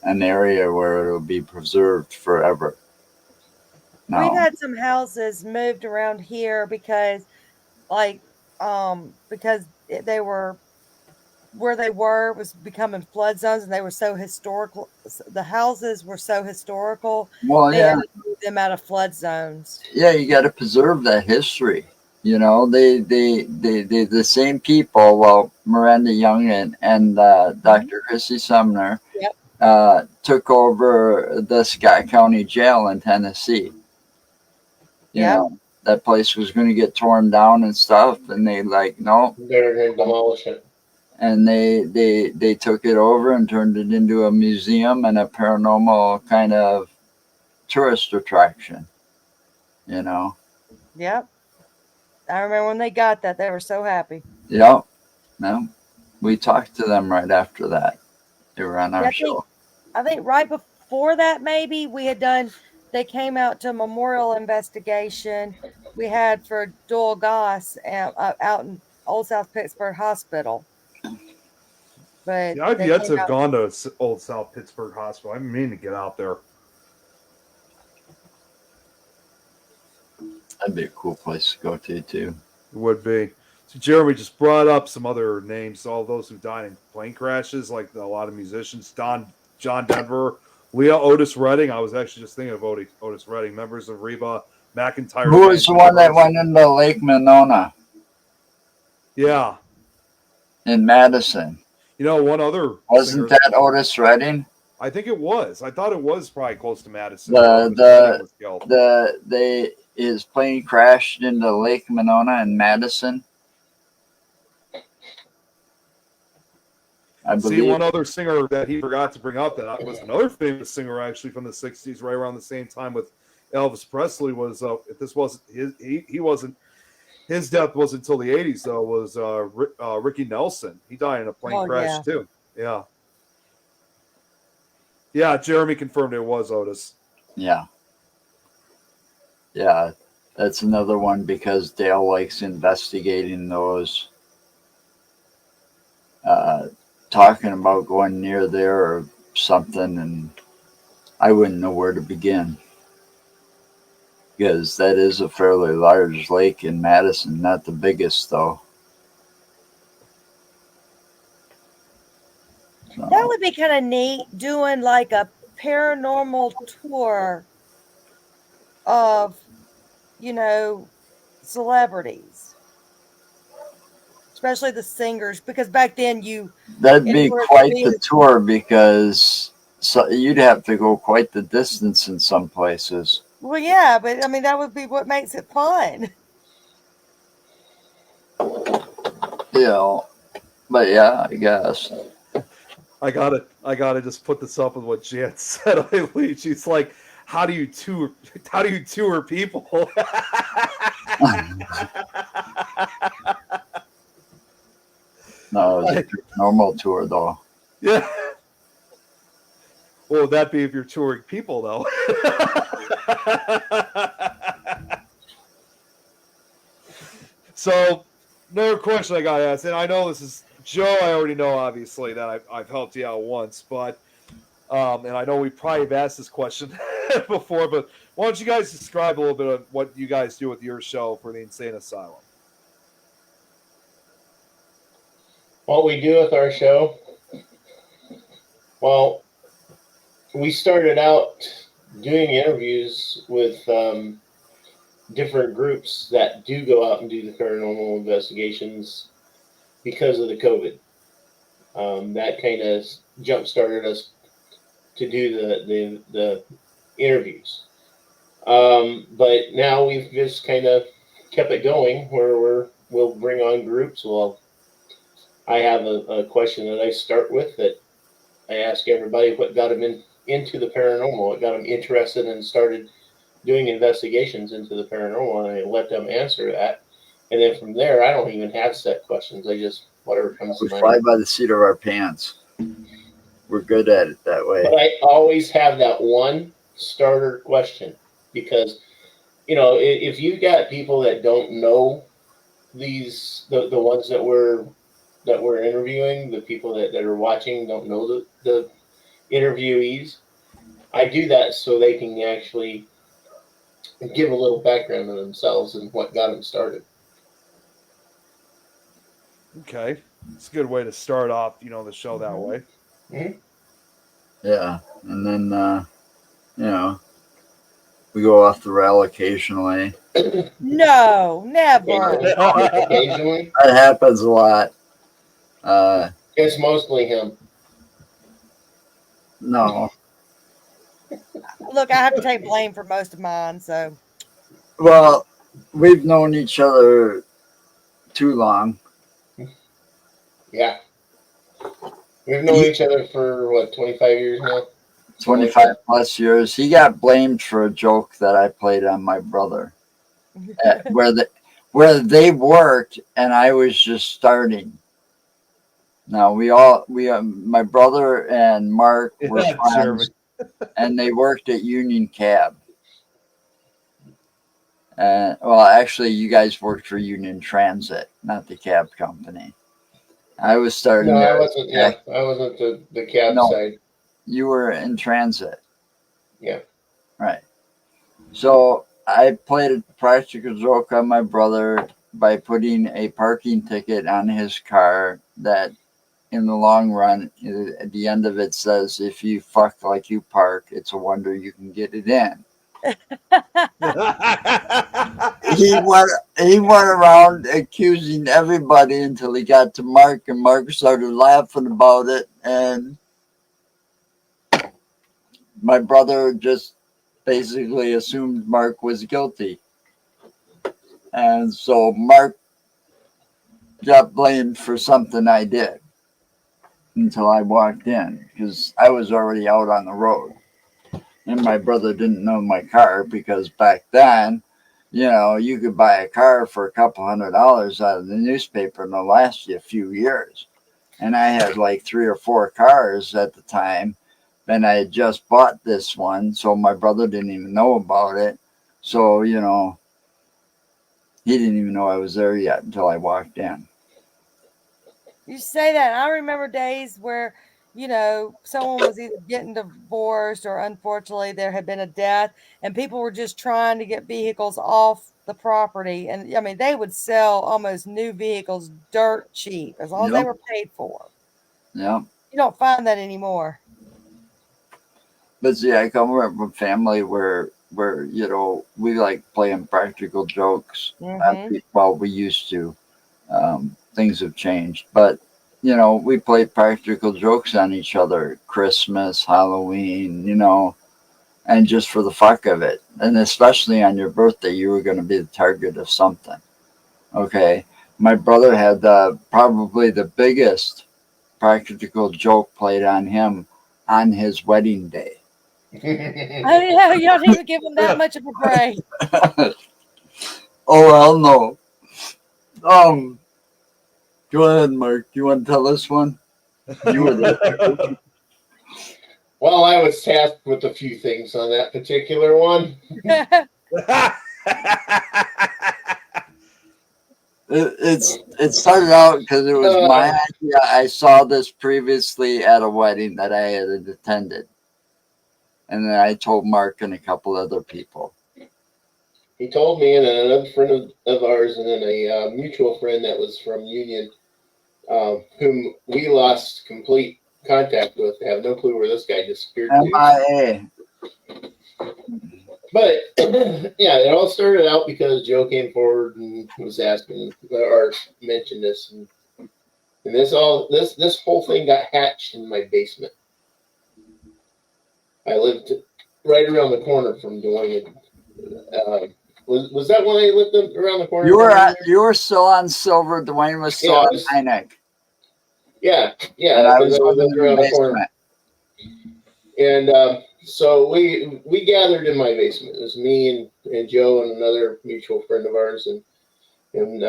an area where it'll be preserved forever. We've Now, had some houses moved around here like because they were where they were was becoming flood zones, and they were so historical. The houses were so historical, well, they had yeah, to move them out of flood zones. yeah, you got to preserve that history. You know, they the same people. Well, Miranda Young and Mhm. Dr. Chrissy Sumner Yep. took over the Scott County Jail in Tennessee. You Yep. know, that place was going to get torn down and stuff, and they like no, They're going to demolish it. and they took it over and turned it into a museum and a paranormal kind of tourist attraction. You know, Yep. I remember when they got that, they were so happy. yep. No, we talked to them right after that. They were on Yeah, our show. I think right before that, maybe we had done. They came out to a memorial investigation we had for Doyle Goss out in Old South Pittsburgh Hospital, but Yeah, I've they yet came to have out. gone to Old South Pittsburgh Hospital. I mean to get out there. That'd be a cool place to go to too. It would be. So Jeremy just brought up some other names. All those who died in plane crashes, like a lot of musicians. John Denver, Leah Otis Redding. I was actually just thinking of Otis Redding. Members of Reba McIntyre Who was band the one that Universal. went into Lake Monona Yeah, in Madison? you know one other Wasn't singer. that Otis Redding? I think it was. I thought it was probably close to Madison where The Otis Redding was killed. his plane crashed into Lake Monona in Madison, I See, believe. one other singer that he forgot to bring up that was another famous singer actually from the '60s, right around the same time with Elvis Presley. Was if this wasn't he wasn't his death wasn't until the '80s though. Was Ricky Nelson? He died in a plane Oh crash yeah, too. Yeah, yeah. Jeremy confirmed it was Otis. Yeah, yeah. That's another one because Dale likes investigating those, uh, talking about going near there or something, and I wouldn't know where to begin because that is a fairly large lake in Madison, not the biggest though. that So would be kind of neat doing like a paranormal tour of you know celebrities, especially the singers, because back then you that'd in be order to quite be in the the tour because you'd have to go quite the distance in some places. well, yeah, but I mean that would be what makes it fun. You know, but yeah, I guess. I gotta just put this up with what Jan said. Eileen, she's like, how do you tour? How do you tour people? No, it was a normal tour though. Yeah. What would that be if you're touring people, though? So, another question I got to ask, and I know this is Joe. I already know, obviously, that I've helped you out once, but and I know we probably have asked this question before, but why don't you guys describe a little bit of what you guys do with your show for the Insane Asylum? What we do with our show, well, we started out doing interviews with different groups that do go out and do the paranormal investigations because of the COVID. That kind of jump started us to do the interviews. But now we've just kind of kept it going where we'll bring on groups. Well, I have a question that I start with that I ask everybody what got them into the paranormal, what got them interested and started doing investigations into the paranormal, and I let them answer that. And then from there, I don't even have set questions. I just, whatever comes We to fly mind. by the seat of our pants. We're good at it that way. But I always have that one starter question because, if you've got people that don't know the ones that we're interviewing, the people that are watching don't know the interviewees, I do that so they can actually give a little background on themselves and what got them started. Okay, it's a good way to start off, the show that way. Mm-hmm. Yeah, and then we go off the rail occasionally. No, never. Occasionally, That happens a lot. it's mostly him. No. Look, I have to take blame for most of mine. So Well, we've known each other too long. Yeah, we've known each other for what 25 years now. 25 plus years. He got blamed for a joke that I played on my brother, where they worked and I was just starting. Now my brother and Mark were friends, and they worked at Union Cab. Well, actually, you guys worked for Union Transit, not the cab company. I was starting. No, there. I wasn't. Yeah, I wasn't the cab side. You were in transit. Yeah. Right. So I played a practical joke on my brother by putting a parking ticket on his car that in the long run, at the end of it says, if you fuck like you park, it's a wonder you can get it in. He went around accusing everybody until he got to Mark, and Mark started laughing about it, and my brother just basically assumed Mark was guilty. And so Mark got blamed for something I did until I walked in, because I was already out on the road. And my brother didn't know my car, because back then, you could buy a car for a couple $100 out of the newspaper and it'll last you a few years. And I had like 3 or 4 cars at the time, and I had just bought this one, so my brother didn't even know about it. So, he didn't even know I was there yet until I walked in. you say that. I remember days where, someone was either getting divorced or unfortunately there had been a death and people were just trying to get vehicles off the property. And I mean, they would sell almost new vehicles dirt cheap as long as they were paid for. Yeah. You don't find that anymore. But see, I come from a family where we like playing practical jokes. Mm-hmm. Well, we used to. Things have changed, but we play practical jokes on each other, Christmas, Halloween, and just for the fuck of it. And especially on your birthday, you were going to be the target of something. Okay. My brother had probably the biggest practical joke played on him on his wedding day. Oh, yeah, you don't even give him that much of a break. Oh, hell no. Go ahead, Mark. Do you want to tell this one? You were there. Well, I was tasked with a few things on that particular one. It started out because it was my idea. I saw this previously at a wedding that I had attended. And then I told Mark and a couple other people. He told me, and then another friend of ours, and then a mutual friend that was from Union, whom we lost complete contact with. I have no clue where this guy disappeared to. MIA. But yeah, it all started out because Joe came forward and was asking or mentioned this, and this whole thing got hatched in my basement. I lived right around the corner from Dwayne. Was that when I lived around the corner? You were still on Silver. Dwayne was still on Heineck. Yeah. And I was living in the basement. And so we gathered in my basement. It was me and Joe and another mutual friend of ours, and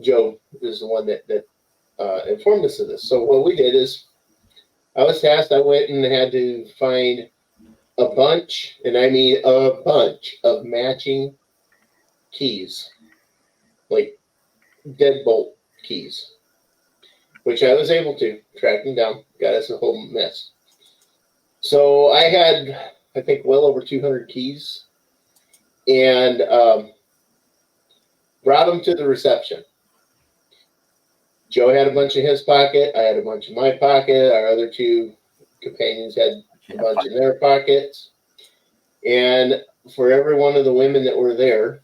Joe is the one that informed us of this. So what we did is, I was tasked. I went and had to find a bunch, and I mean a bunch of matching keys, like deadbolt keys, which I was able to track them down. Got us a whole mess. So I had, I think, well over 200 keys, and brought them to the reception. Joe had a bunch in his pocket. I had a bunch in my pocket. Our other two companions had a bunch in their pockets. And for every one of the women that were there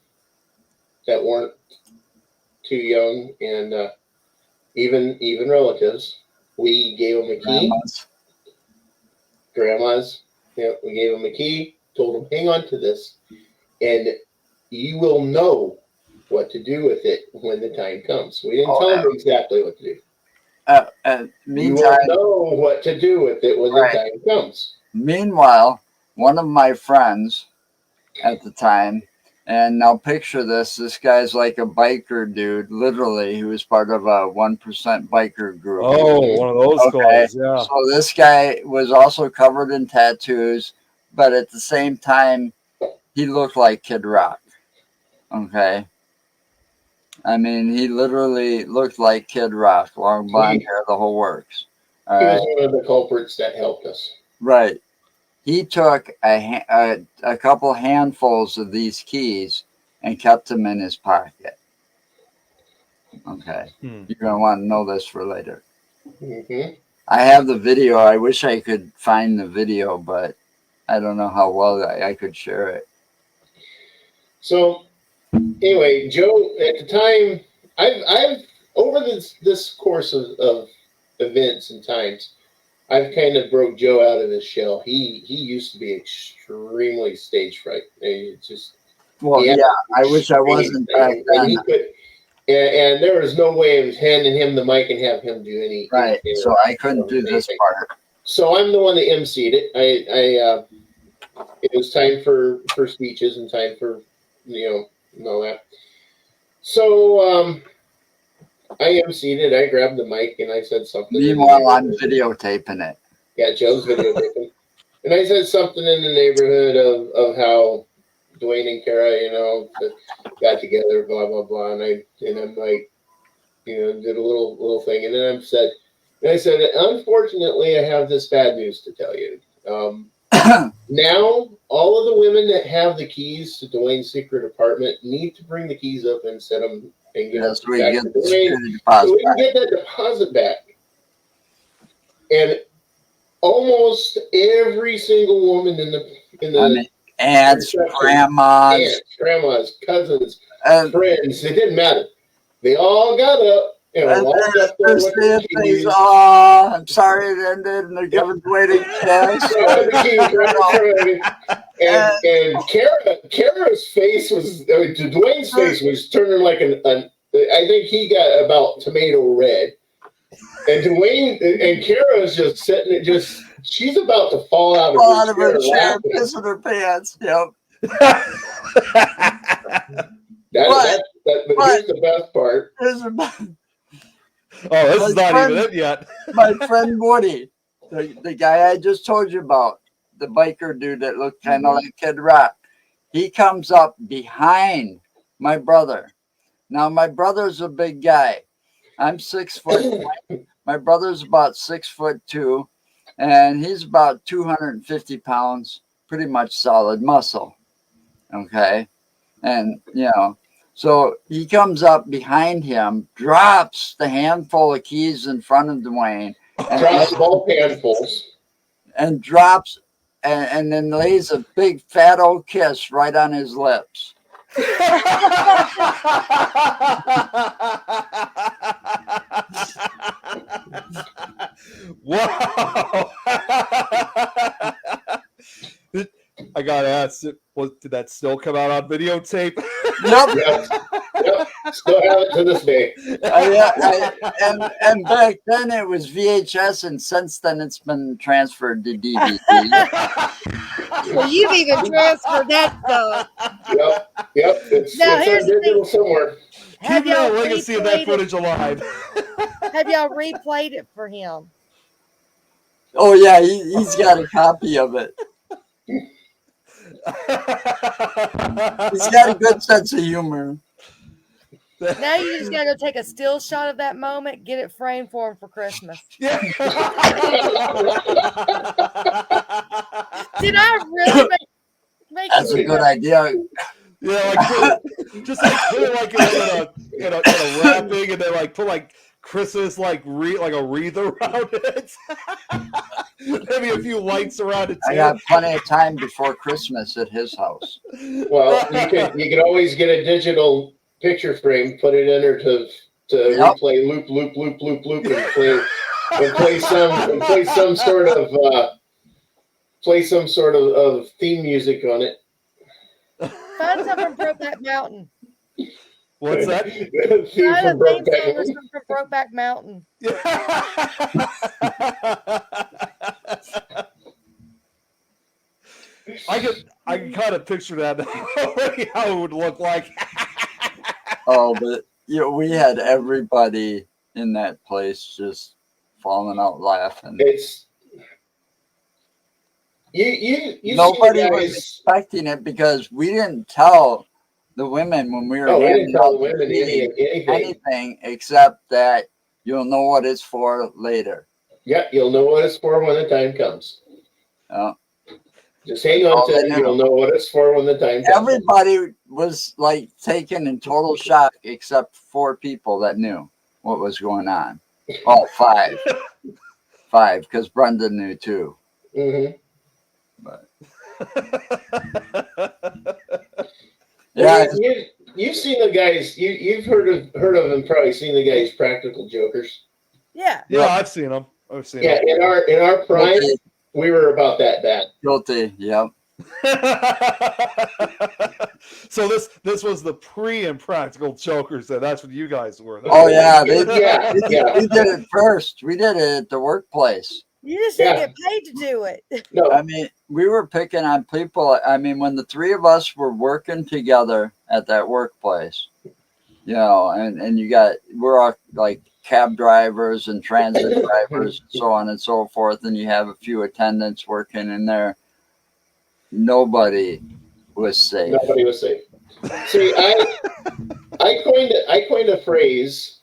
that weren't too young, and even relatives, we gave them a key. Grandmas. Yeah, we gave them a key, told them, hang on to this, and you will know what to do with it when the time comes. We didn't tell them exactly what to do. You will know what to do with it when the time comes. Meanwhile, one of my friends at the time, and now picture this guy's like a biker dude, literally, who was part of a 1% biker group. Oh, one of those guys, yeah. So this guy was also covered in tattoos, but at the same time, he looked like Kid Rock. Okay. I mean, he literally looked like Kid Rock, long blonde hair, the whole works. He was one of the culprits that helped us. Right. He took a couple handfuls of these keys and kept them in his pocket. Okay. You're going to want to know this for later. Mm-hmm. I have the video. I wish I could find the video, but I don't know how well I could share it. So, anyway, Joe, at the time, I've over this course of events and times, I've kind of broke Joe out of his shell. He used to be extremely stage fright. It's just I wish I wasn't back then. And there was no way of handing him the mic and have him do any. Right. So I couldn't do this part. So I'm the one that emceed it. It was time for speeches and time for and all that. So I emceed it. I grabbed the mic and I said something. Meanwhile, I'm videotaping it. Yeah, Joe's videotaping. And I said something in the neighborhood of how Dwayne and Kara, got together, blah blah blah, and I'm like, did a little thing, and then I said, unfortunately, I have this bad news to tell you. Now, all of the women that have the keys to Dwayne's secret apartment need to bring the keys up and set them and give them back to Dwayne, so we can get that deposit back. And almost every single woman in the aunts, grandmas, cousins, friends, it didn't matter. They all got up and walked up there with the keys. Oh, I'm sorry it ended, and they're giving away the and Kara's face was, Dwayne's face was turning like I think he got about tomato red. And Dwayne and Kara's just sitting, just She's about to fall out Fall out of of her her chair chair, laughing. pissing her pants. Yep. But here's the best part. Here's this is not even it yet. my friend Woody, the guy I just told you about, the biker dude that looked kind of like Kid Rock. He comes up behind my brother. Now, my brother's a big guy. I'm 6 foot. My brother's about 6'2", and he's about 250 pounds, pretty much solid muscle. Okay. And, so he comes up behind him, drops the handful of keys in front of Dwayne. Drops both handfuls. And drops, and then lays a big fat old kiss right on his lips. Wow. I got asked, did that still come out on videotape? Yep. Still have it to this day. And back then it was VHS, and since then it's been transferred to DVD. Well, you've even transferred that stuff. Yep. It's here's on digital somewhere. Have Keeping y'all the legacy of that replayed footage alive. Have y'all replayed it for him? Oh yeah, he's got a copy of it. He's got a good sense of humor. Now you just gotta go take a still shot of that moment, get it framed for him for Christmas. Yeah. Did I really make That's a good idea. Yeah, just like put it like in a wrapping, and then like put like Christmas like a wreath around it. Maybe a few lights around it too. I got plenty of time before Christmas at his house. Well, you can always get a digital picture frame, put it in there to replay loop, and play some sort of theme music on it. Find something from Brokeback Mountain. What's that? Find a theme song from Brokeback Mountain. I can kind of picture that already, how it would look like. Oh, but we had everybody in that place just falling out laughing. It's you Nobody was expecting it because we didn't tell the women when we were we didn't tell the women anything except that you'll know what it's for later. Yeah, you'll know what it's for when the time comes. Just hang on to it. You'll know what it's for when the time comes. Everybody was like taken in total shock except 4 people that knew what was going on. Oh, 5. 5, because Brenda knew too. Mm-hmm. But yeah, you've seen the guys. You've heard of them. Probably seen the guys Practical Jokers. Yeah. Yeah, I've seen them. Yeah, in our prime, we were about that bad. Guilty. Yep. So this was the pre-Impractical Jokers. That's what you guys were. Oh yeah, we did it first. We did it at the workplace. You just didn't get paid to do it. No. I mean, we were picking on people. I mean, when the 3 of us were working together at that workplace, and we're all like cab drivers and transit drivers and so on and so forth, and you have a few attendants working in there. Nobody was safe. Nobody was safe. See, I coined a phrase.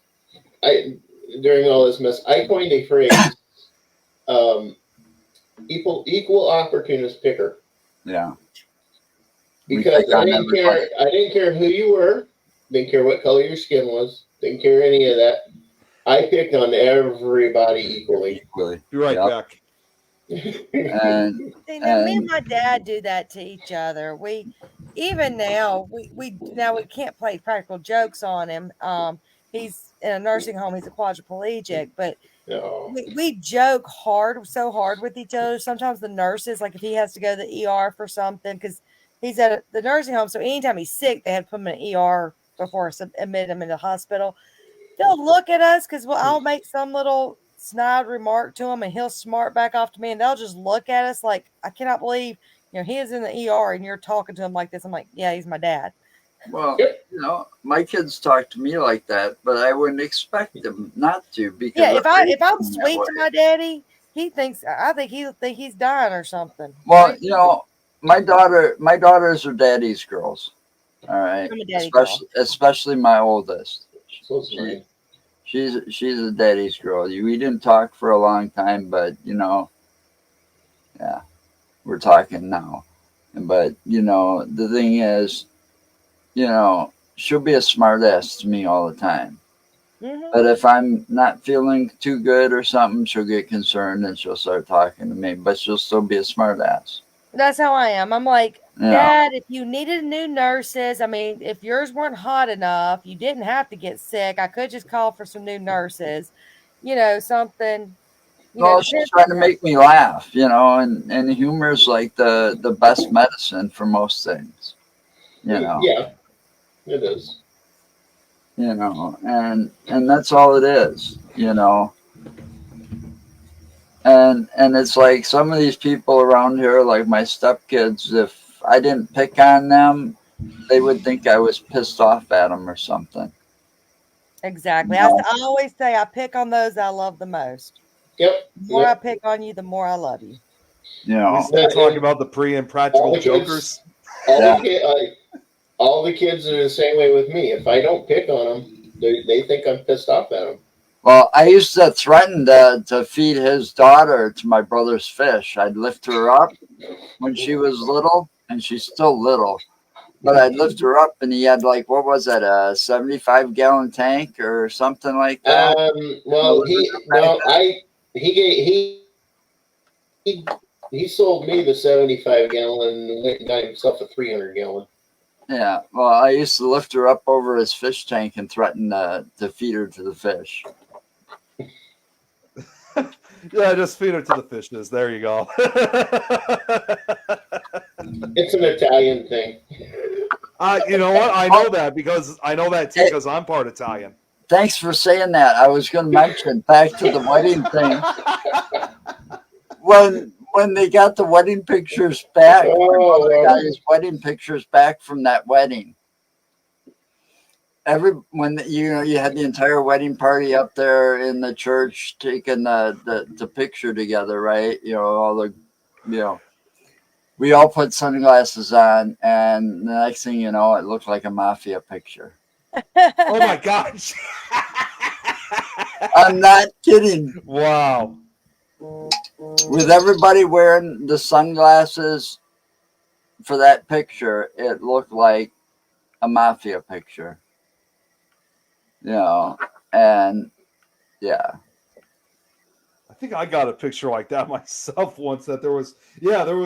During all this mess, I coined a phrase. Equal opportunist picker. Yeah. Because I didn't care who you were, didn't care what color your skin was, didn't care any of that. I picked on everybody equally. You're right, back. And me and my dad do that to each other. We can't play practical jokes on him. He's in a nursing home. He's a quadriplegic, but we joke so hard with each other. Sometimes the nurses, like if he has to go to the ER for something, because he's at the nursing home, so anytime he's sick, they have to put him in an ER before admit him in the hospital. They'll look at us because I'll make some little snide remark to him, and he'll smart back off to me, and they'll just look at us like, I cannot believe, he is in the ER and you're talking to him like this. I'm like, yeah, he's my dad. Well, my kids talk to me like that, but I wouldn't expect them not to because Yeah, if I'm sweet to my daddy, I think he'll think he's dying or something. Well, my daughters are daddy's girls. All right, I'm a daddy girl. especially my oldest. So sorry. She's a daddy's girl. We didn't talk for a long time, but yeah, we're talking now. But the thing is, she'll be a smart ass to me all the time. Mm-hmm. But if I'm not feeling too good or something, she'll get concerned and she'll start talking to me. But she'll still be a smart ass. That's how I am. I'm like, Dad, if you needed new nurses, I mean, if yours weren't hot enough, you didn't have to get sick. I could just call for some new nurses, something. Well, she's trying to make me laugh, and humor is like the best medicine for most things, Yeah, it is. And that's all it is, And it's like some of these people around here, like my stepkids, if I didn't pick on them, they would think I was pissed off at them or something. Exactly. I always say I pick on those I love the most. Yep. The more I pick on you, the more I love you. We still talk about the pre-impractical jokers. All the kids are the same way with me. If I don't pick on them, they think I'm pissed off at them. Well, I used to threaten to feed his daughter to my brother's fish. I'd lift her up when she was little, and she's still little. But I'd lift her up, and he had a 75-gallon tank or something like that. Well, he sold me the 75-gallon and went and got himself a 300-gallon. Yeah, well, I used to lift her up over his fish tank and threaten to feed her to the fish. Yeah, just feed her to the fishes. There you go. It's an Italian thing. You know what? I know that because I'm part Italian. Thanks for saying that. I was going to mention back to the wedding thing. When they got the wedding pictures back, my brother got his wedding pictures back from that wedding. When you had the entire wedding party up there in the church taking the picture together, right? We all put sunglasses on, and the next thing you know, it looked like a mafia picture. Oh my gosh! I'm not kidding. Wow. With everybody wearing the sunglasses for that picture, it looked like a mafia picture. And yeah. I think I got a picture like that myself once. That there was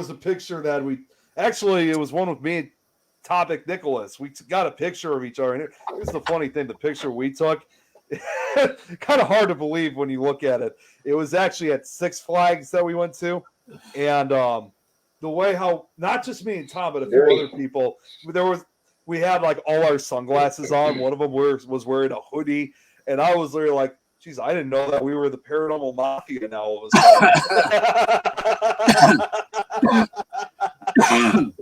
a picture that it was one with me and Topic Nicholas. We got a picture of each other. And here's the funny thing: the picture we took, kind of hard to believe when you look at it. It was actually at Six Flags that we went to, and the way how not just me and Tom, but a few other people, we had all our sunglasses on. One of them was wearing a hoodie, and I was literally like, geez, I didn't know that we were the paranormal mafia now all of a sudden.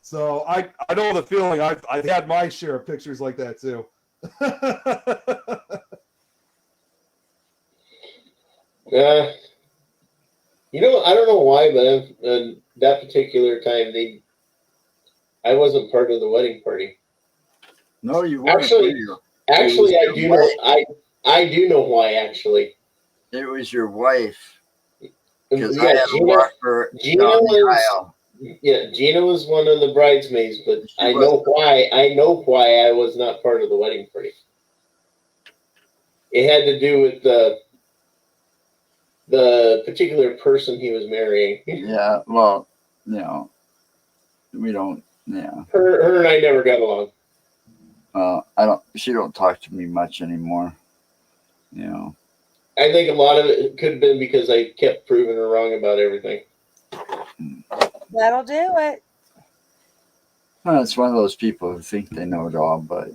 So I know the feeling. I've had my share of pictures like that too. I don't know why, but that particular time I wasn't part of the wedding party. No, you weren't. Actually, I do know. I do know why. Actually, it was your wife. Because Gina was one of the bridesmaids, but I know why I was not part of the wedding party. It had to do with the particular person he was marrying. Yeah, well, we don't. Yeah, her and I never got along. She don't talk to me much anymore. I think a lot of it could have been because I kept proving her wrong about everything. That'll do it. Well, it's one of those people who think they know it all, but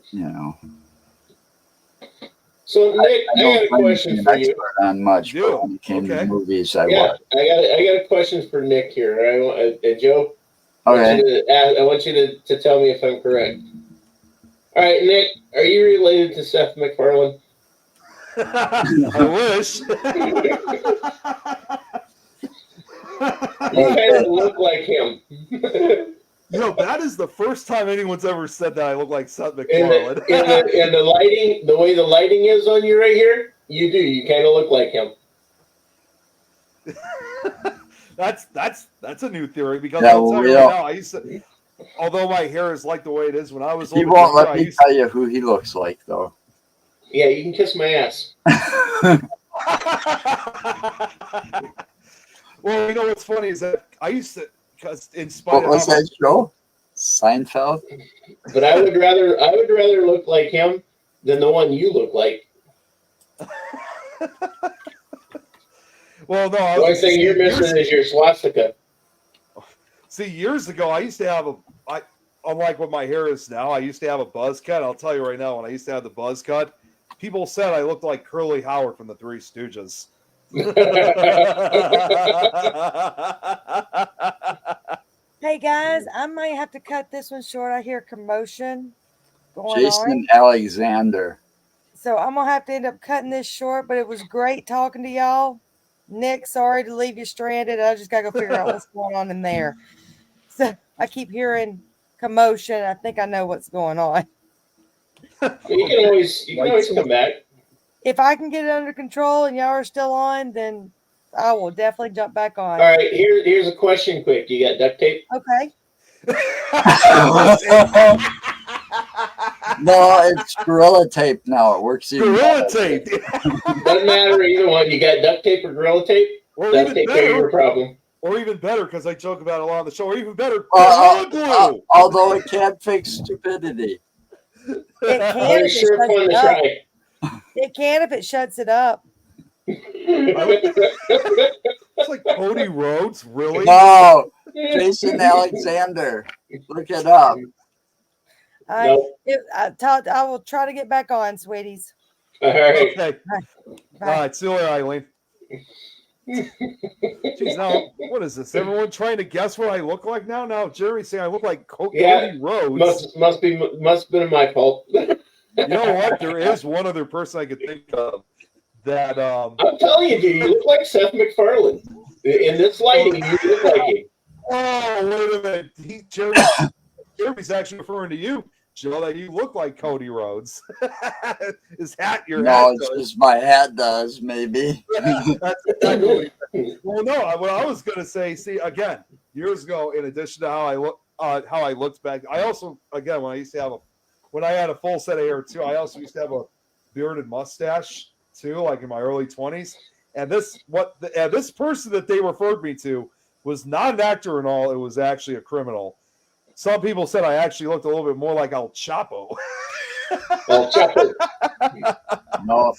So Nick, I got a claim to be question an for you. expert on much, You? but when it came Okay. to movies, I Yeah, was. I got a question for Nick here. Joe, Okay. I want you to tell me if I'm correct. All right, Nick, are you related to Seth MacFarlane? I wish. You kind of look like him. You know, that is the first time anyone's ever said that I look like Seth And MacFarlane. the lighting, the way the lighting is on you right here, you do. You kind of look like him. That's a new theory because Yeah, I'll well, tell we you right don't. now, I used to, although my hair is like the way it is when I was a He little won't younger, let me tell you who he looks like, though. Yeah, you can kiss my ass. Well, you know what's funny is that I used to, because in spite What of was how that show? Seinfeld? But I would rather look like him than the one you look like. well, no, I The was only just thing you're years, missing is your swastika. see, years ago, I used to have unlike what my hair is now, I used to have a buzz cut. I'll tell you right now, when I used to have the buzz cut, people said I looked like Curly Howard from the Three Stooges. Hey guys, I might have to cut this one short. I hear commotion going Jason on. Alexander. So I'm gonna have to end up cutting this short, but it was great talking to y'all. Nick, sorry to leave you stranded. I just gotta go figure out what's going on in there. So I keep hearing commotion. I think I know what's going on. You can always come back. If I can get it under control and y'all are still on, then I will definitely jump back on. All right, here's a question. Quick, you got duct tape? Okay. No, it's Gorilla Tape now. It works even Gorilla better. tape. Doesn't matter either one. You got duct tape or gorilla tape? Or That'll even take care of your better, problem. because I joke about it a lot on the show, or even better, Uh, Gorilla glue. although it can't fix stupidity. It But can if it's it sure shuts fun it to up. try. It can if it shuts it up. It's like Cody Rhodes, really? No, Jason Alexander. Look it up. Nope. I will try to get back on, sweeties. All right. Okay. All right, see you later, Eileen. Jeez, now what is this? Everyone trying to guess what I look like now? Now Jeremy's saying I look like Cody Rhodes. Must have been my fault. You know what? There is one other person I could think of that. I'm telling you, dude, you look like Seth MacFarlane. In this lighting, you look like him. Oh, wait a minute. Jeremy's actually referring to you, Joe, that you look like Cody Rhodes. His hat, your No, hat it's does. just my hat does, maybe. That's exactly well, no, what I was going to say, see, again, years ago, in addition to how I looked back, I also, again, when I had a full set of hair too, I also used to have a bearded mustache too, like in my early 20s. And this person that they referred me to was not an actor and all; it was actually a criminal. Some people said I actually looked a little bit more like El Chapo. El Chapo. No,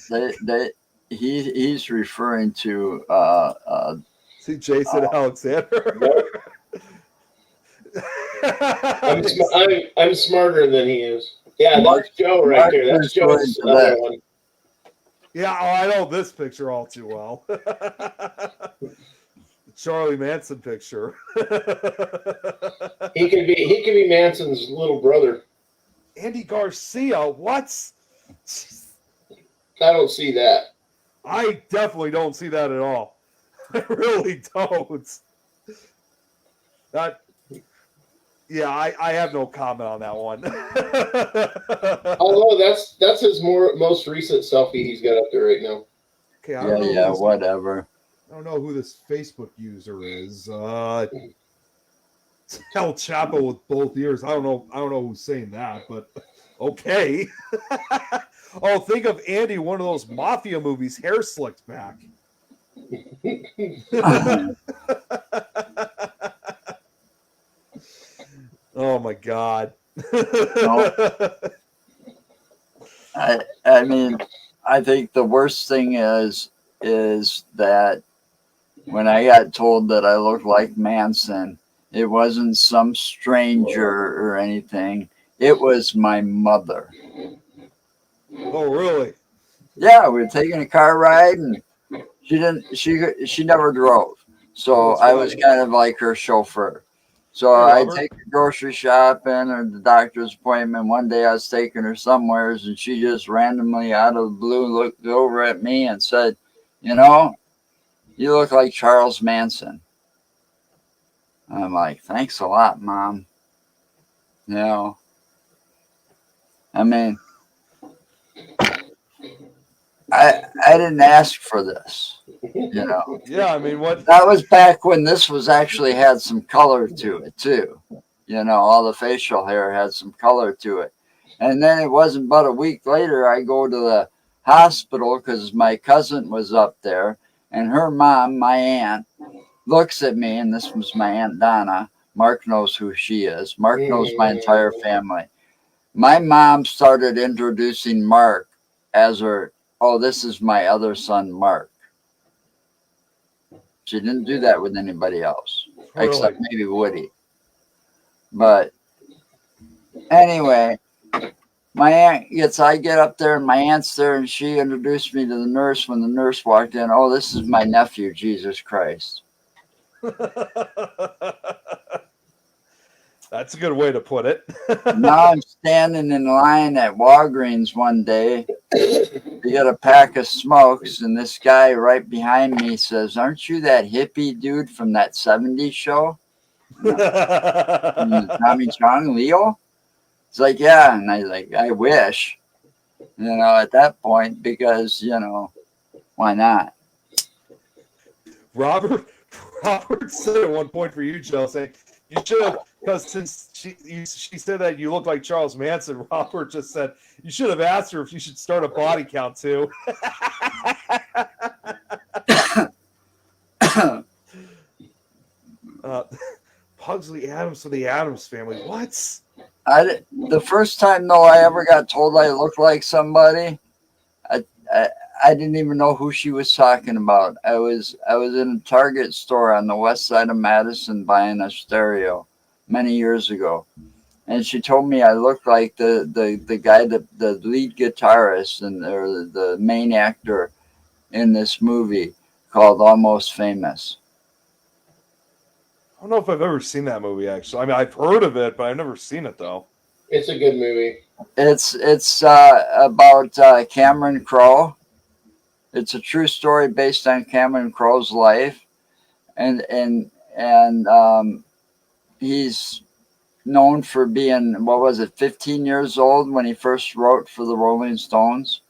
he's referring to See, Jason Alexander. I'm smarter than he is. Yeah, Mark- that's Joe right Mark there. That's is going Joe's to other that. one. Yeah, I know this picture all too well. Charlie Manson picture. He could be Manson's little brother. Andy Garcia, what? I don't see that. I definitely don't see that at all. I really don't. Yeah, I have no comment on that one. Although that's his most recent selfie he's got up there right now. Okay, I don't know. Yeah, whatever. I don't know who this Facebook user is. El Chapo with both ears. I don't know who's saying that, but okay. Oh, think of Andy, one of those mafia movies, hair slicked back. Oh my God. I mean, I think the worst thing is that when I got told that I looked like Manson, it wasn't some stranger or anything. It was my mother. Oh, really? Yeah, we were taking a car ride, and she never drove, so That's I was fine. kind of like her chauffeur. So Hey, I Robert. take her grocery shopping or the doctor's appointment. One day I was taking her somewheres, and she just randomly out of the blue looked over at me and said, "You know, you look like Charles Manson." I'm like, "Thanks a lot, Mom." You know, I mean, I didn't ask for this. You know, Yeah, I mean, what? that was back when this was actually had some color to it too. You know, all the facial hair had some color to it. And then it wasn't but a week later, I go to the hospital because my cousin was up there, and her mom, my aunt, looks at me, and this was my Aunt Donna. Mark knows who she is. Mark knows my entire family. My mom started introducing Mark as her, oh, this is my other son, Mark. She didn't do that with anybody else, Really? except maybe Woody. But anyway, I get up there, and my aunt's there, and she introduced me to the nurse. When the nurse walked in, oh, this is my nephew, Jesus Christ. That's a good way to put it. Now I'm standing in line at Walgreens one day to get a pack of smokes, and this guy right behind me says, "Aren't you that hippie dude from that '70s show? Tommy Chong, Leo?" It's like, yeah, and I like, I wish, at that point, because why not? Robert Robert said at one point for you, Joe, saying you should have, because since she said that you look like Charles Manson. Robert just said you should have asked her if you should start a body count too. uh, Pugsley Adams for the Adams Family. What? The first time though I ever got told I looked like somebody, I, I I didn't even know who she was talking about. I was in a Target store on the west side of Madison buying a stereo many years ago, and she told me I looked like the guy, the lead guitarist and or the main actor in this movie called Almost Famous. I don't know if I've ever seen that movie. Actually, I mean, I've heard of it, but I've never seen it though. It's a good movie. It's about Cameron Crowe. It's a true story based on Cameron Crowe's life, and he's known for being, what was it, 15 years old when he first wrote for the Rolling Stones.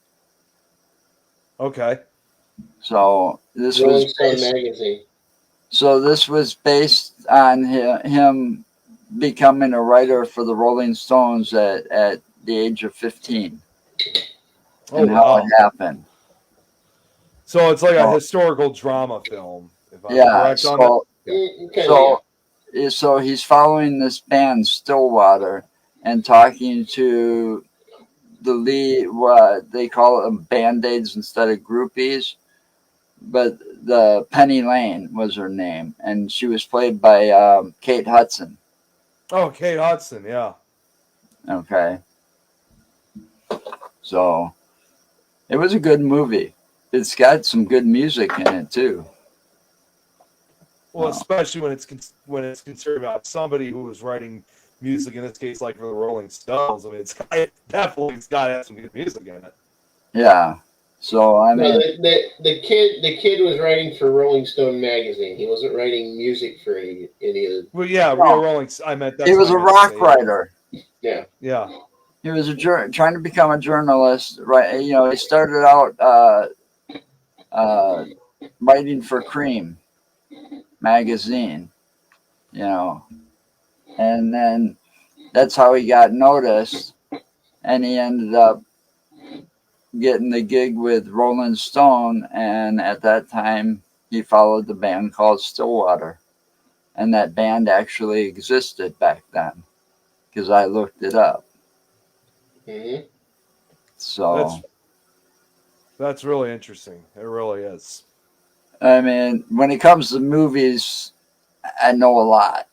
Okay. So this Rolling was Stone based, magazine. so this was based on him becoming a writer for the Rolling Stones at the age of 15, Oh and how wow. it happened. So it's like a So, historical drama film, if I'm yeah. correct on that. So so he's following this band Stillwater and talking to the lead, what they call them, band-aids instead of groupies, but the Penny Lane was her name, and she was played by Kate Hudson. Oh, Kate Hudson, yeah. Okay, so it was a good movie. It's got some good music in it too. Well, especially when it's concerned about somebody who was writing music, in this case, like for the Rolling Stones. I mean, it's got to have some good music in it. Yeah. So I mean, No, the kid was writing for Rolling Stone magazine. He wasn't writing music for any of the. Well, yeah, no, Rolling. I meant that's he was what a I meant to rock say, writer. Yeah. Yeah. He was trying to become a journalist, right? He started out writing for Cream magazine, and then that's how he got noticed, and he ended up getting the gig with Rolling Stone, and at that time he followed the band called Stillwater, and that band actually existed back then because I looked it up. Mm-hmm. So that's really interesting. It really is. I mean, when it comes to movies, I know a lot.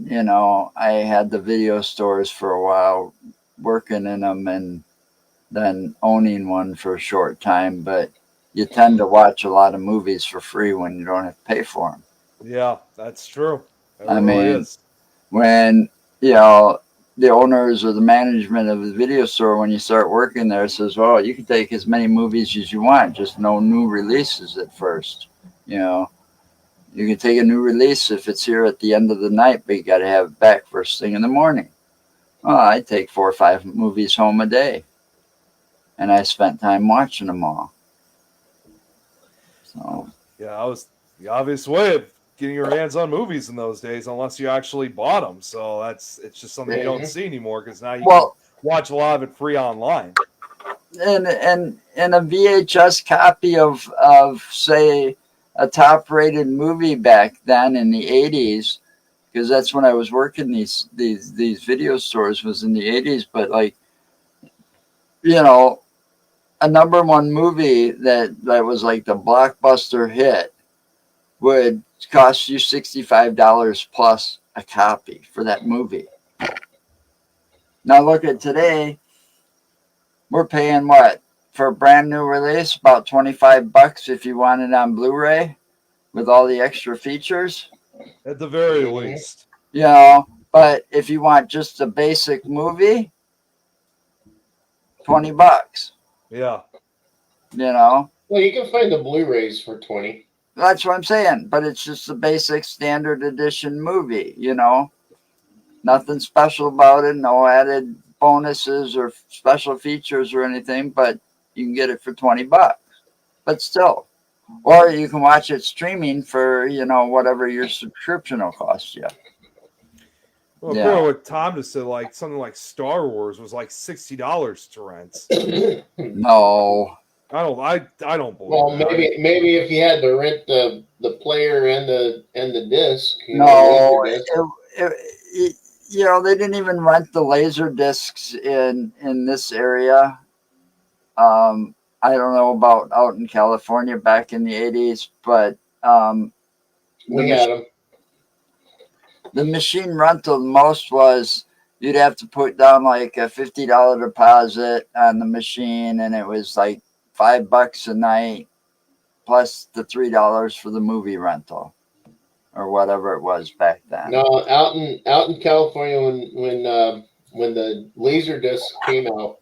I had the video stores for a while, working in them, and than owning one for a short time, but you tend to watch a lot of movies for free when you don't have to pay for them. Yeah, that's true. It I really mean, is. when, you know, the owners or the management of the video store, when you start working there, says, well, you can take as many movies as you want, just no new releases at first. You know, you can take a new release if it's here at the end of the night, but you got to have it back first thing in the morning. Well, I take 4 or 5 movies home a day, and I spent time watching them all. So, Yeah, that was the obvious way of getting your hands on movies in those days, unless you actually bought them. So it's just something you don't see anymore because now you well, can watch a lot of it free online. and a VHS copy of say a top rated movie back then in the 80s, because that's when I was working these video stores, was in the 80s. But like, you know, a #1 movie that was like the blockbuster hit would cost you $65 plus a copy for that movie. Now look at today, we're paying what for a brand new release? About $25 if you want it on Blu-ray with all the extra features. At the very least. You know, but if you want just a basic movie, $20. Yeah. You know. Well, you can find the Blu-rays for 20. That's what I'm saying, but it's just a basic standard edition movie, you know. Nothing special about it, no added bonuses or special features or anything, but you can get it for $20. But still. Or you can watch it streaming for, you know, whatever your subscription will cost you. Well, Yeah. according to what Tom just said, like something like Star Wars was like $60 to rent. No. I don't believe Well, that. maybe if you had to rent the player and the disc. No, laser disc. you know, they didn't even rent the laser discs in this area. I don't know about out in California back in the 80s, but We had them. the machine rental most was you'd have to put down like a $50 deposit on the machine, and it was like $5 a night plus the $3 for the movie rental or whatever it was back then. No, out in California when the laser disc came out,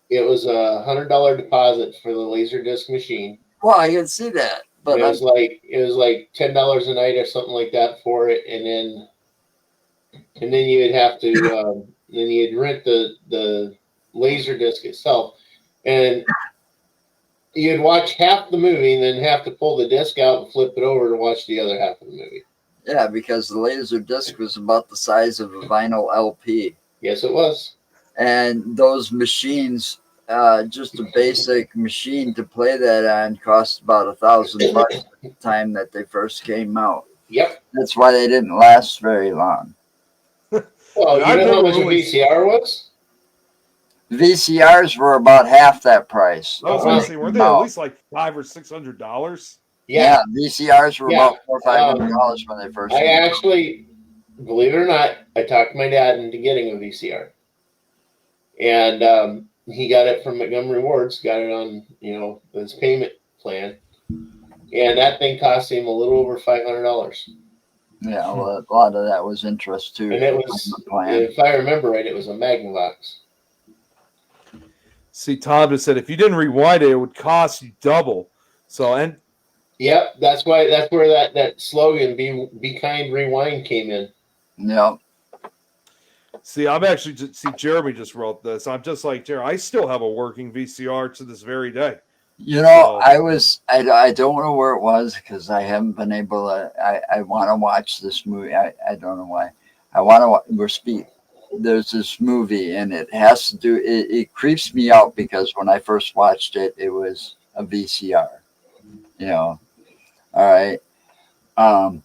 it was a $100 deposit for the laser disc machine. Well, I can see that, but it was like $10 a night or something like that for it, and then you'd have to then you'd rent the laser disc itself, and you'd watch half the movie and then have to pull the disc out and flip it over to watch the other half of the movie. Yeah, because the laser disc was about the size of a vinyl LP. Yes, it was. And those machines, just a basic machine to play that on, cost about $1,000 at the time that they first came out. Yep. That's why they didn't last very long. Well, you know how much a VCR was? VCRs were about half that price. I was going to say, weren't they at least like $500 or $600? Yeah, VCRs were about $400 or $500 when they first came out. Actually, believe it or not, I talked my dad into getting a VCR. And he got it from Montgomery Ward's, got it on, his payment plan. And that thing cost him a little over $500. Yeah, well, a lot of that was interest too. And it was, if I remember right, it was a Magnavox. See, Tom just said if you didn't rewind it, it would cost you double. So, and yep, that's where that slogan "Be kind, rewind" came in. Yep. See, Jeremy just wrote this. I'm just like Jeremy. I still have a working VCR to this very day. I don't know where it was because I haven't been able to. I want to watch this movie. I don't know why. I want to. There's this movie and it has to do. It creeps me out because when I first watched it, it was a VCR. All right. And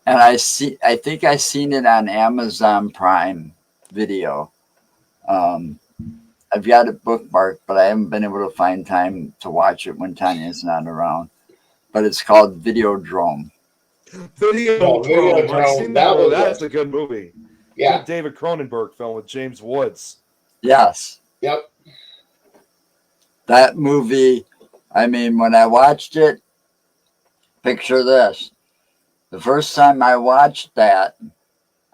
I think I seen it on Amazon Prime Video. I've got it bookmarked, but I haven't been able to find time to watch it when Tanya's not around. But it's called Videodrome. Videodrome. That's a good movie. Yeah. David Cronenberg film with James Woods. Yes. Yep. That movie, I mean, when I watched it, picture this. The first time I watched that,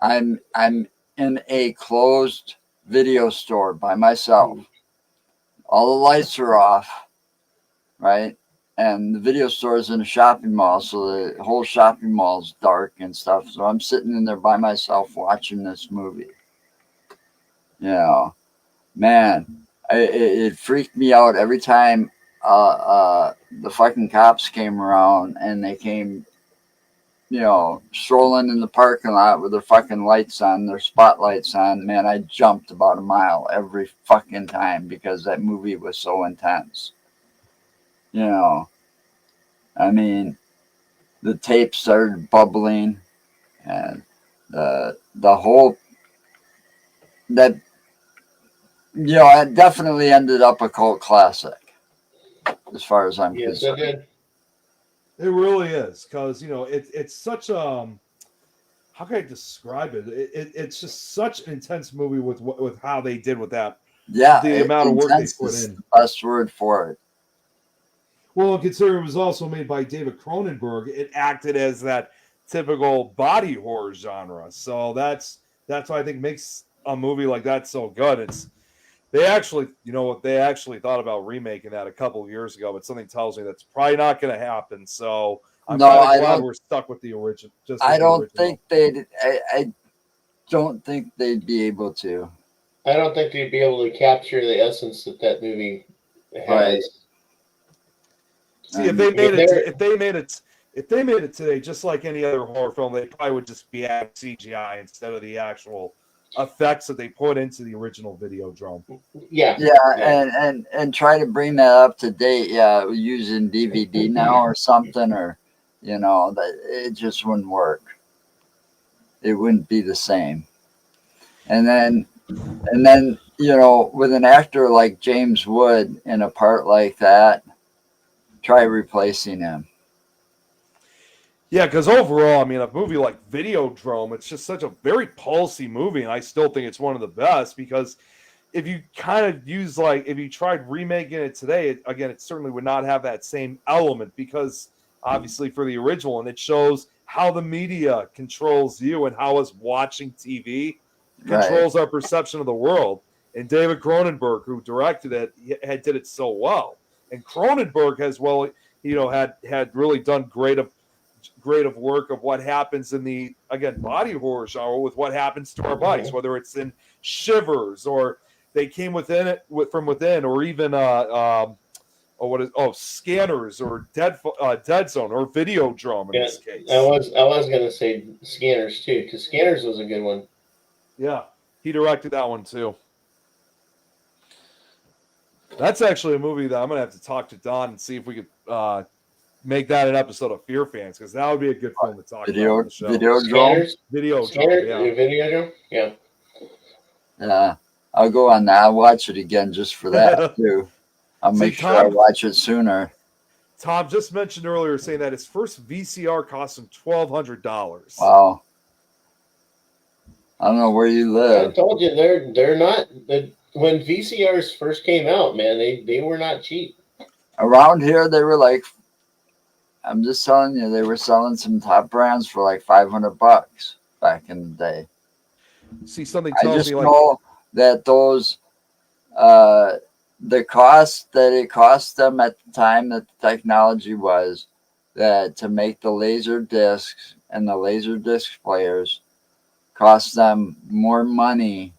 I'm in a closed video store by myself. All the lights are off, right? And the video store is in a shopping mall, so the whole shopping mall is dark and stuff. So I'm sitting in there by myself watching this movie. You know, man, it freaked me out every time the fucking cops came around and they came, you know, strolling in the parking lot with their fucking lights on, their spotlights on. Man, I jumped about a mile every fucking time because that movie was so intense. You know, I mean, the tape started bubbling, and the whole that, you know, it definitely ended up a cult classic as far as I'm Yes, it concerned. did. It really is, because you know it's such how can I describe it? It's just such an intense movie with how they did with that. Yeah, The amount of work they intense put is in. the best word for it. Well, considering it was also made by David Cronenberg, it acted as that typical body horror genre. So that's why I think makes a movie like that so good. It's they actually, you know what, they actually thought about remaking that a couple of years ago, but something tells me that's probably not going to happen. So I'm No, kind of I glad don't. we're stuck with the original. Just I with the don't original. think they'd. I don't think they'd be able to. I don't think they'd be able to capture the essence that that movie has. Right. See, if they made it, if they made it today, just like any other horror film, they probably would just be adding CGI instead of the actual effects that they put into the original Videodrome. Yeah. Yeah, and try to bring that up to date. Yeah, using DVD now or something, or you know, that it just wouldn't work. It wouldn't be the same. And then you know, with an actor like James Wood in a part like that, try replacing him. Yeah, because overall, I mean, a movie like Videodrome, it's just such a very pulsy movie, and I still think it's one of the best because if you kind of use like if you tried remaking it today, again, it certainly would not have that same element because obviously for the original, and it shows how the media controls you and how us watching TV Right. controls our perception of the world. And David Cronenberg, who directed it, did it so well. And Cronenberg has had really done great of work of what happens in the again body horror genre with what happens to our bodies, whether it's in Shivers or they came within it from within, or even Scanners or Dead Zone or Videodrome in this case. I was gonna say Scanners too, because Scanners was a good one. Yeah, he directed that one too. That's actually a movie that I'm gonna have to talk to Don and see if we could make that an episode of Fear Fans, because that would be a good film to talk about on the show. Videodrome. Videodrome. Yeah. Yeah, I'll go on that. I'll watch it again just for that too. I'll make sure I watch it sooner. Tom just mentioned earlier saying that his first VCR cost him $1,200. Wow. I don't know where you live. I told you they're not. When VCRs first came out, man, they were not cheap. Around here, they were like, I'm just telling you, they were selling some top brands for like $500 back in the day. See, something I tells just me like know that those, the cost that it cost them at the time that the technology was, that to make the laser discs and the laser disc players cost them more money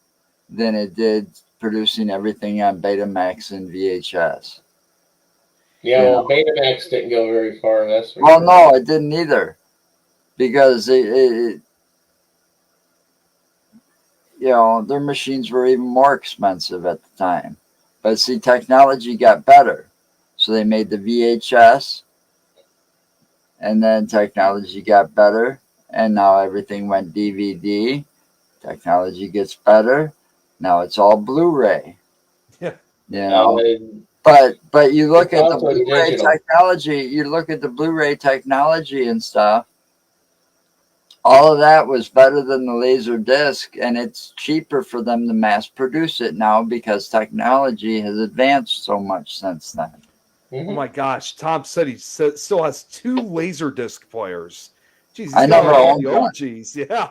than it did producing everything on Betamax and VHS. Yeah, well, Betamax didn't go very far. That's for well, sure. no, it didn't either, because it you know, their machines were even more expensive at the time. But see, technology got better, so they made the VHS, and then technology got better, and now everything went DVD. Technology gets better. Now it's all Blu-ray. Yeah. You know. But you look at the Blu-ray digital technology, you look at the Blu-ray technology and stuff, all of that was better than the laser disc, and it's cheaper for them to mass produce it now because technology has advanced so much since then. Oh my gosh, Tom said he still has 2 Laserdisc players. Jeez, he's I got never like owned the one. OGs. Yeah.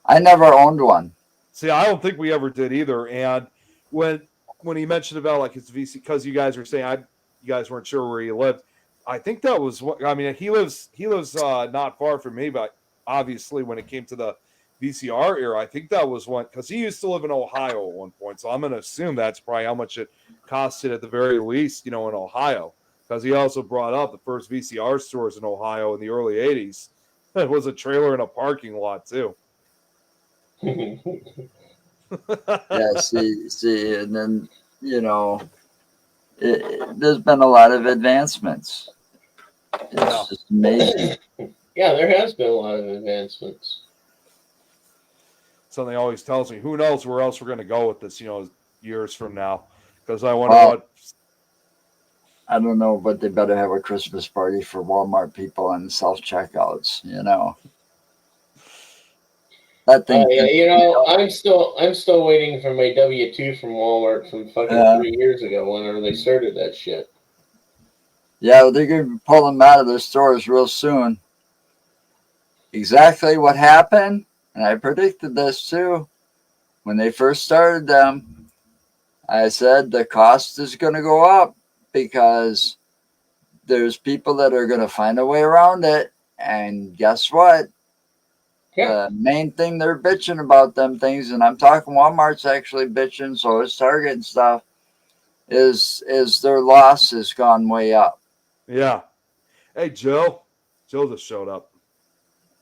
I never owned one. See, I don't think we ever did either. And when he mentioned about like his VC, because you guys were saying you guys weren't sure where he lived. I think that was what I mean. He lives not far from me, but obviously when it came to the VCR era, I think that was one because he used to live in Ohio at one point. So I'm going to assume that's probably how much it costed at the very least, in Ohio. Because he also brought up the first VCR stores in Ohio in the early '80s. It was a trailer in a parking lot too. Yeah, see, and then there's been a lot of advancements. It's just amazing. Yeah, there has been a lot of advancements. Something always tells me, who knows where else we're going to go with this, years from now. Because I wonder what. I don't know, but they better have a Christmas party for Walmart people and self-checkouts, That thing. I'm still waiting for my W-2 from Walmart from fucking 3 years ago, whenever they started that shit. Yeah, well, they're going to pull them out of their stores real soon. Exactly what happened, and I predicted this too, when they first started them, I said the cost is going to go up because there's people that are going to find a way around it. And guess what? Yeah. The main thing they're bitching about them things, and I'm talking Walmart's actually bitching, so is Target and stuff, is their loss has gone way up. Yeah. Hey, Joe. Joe just showed up.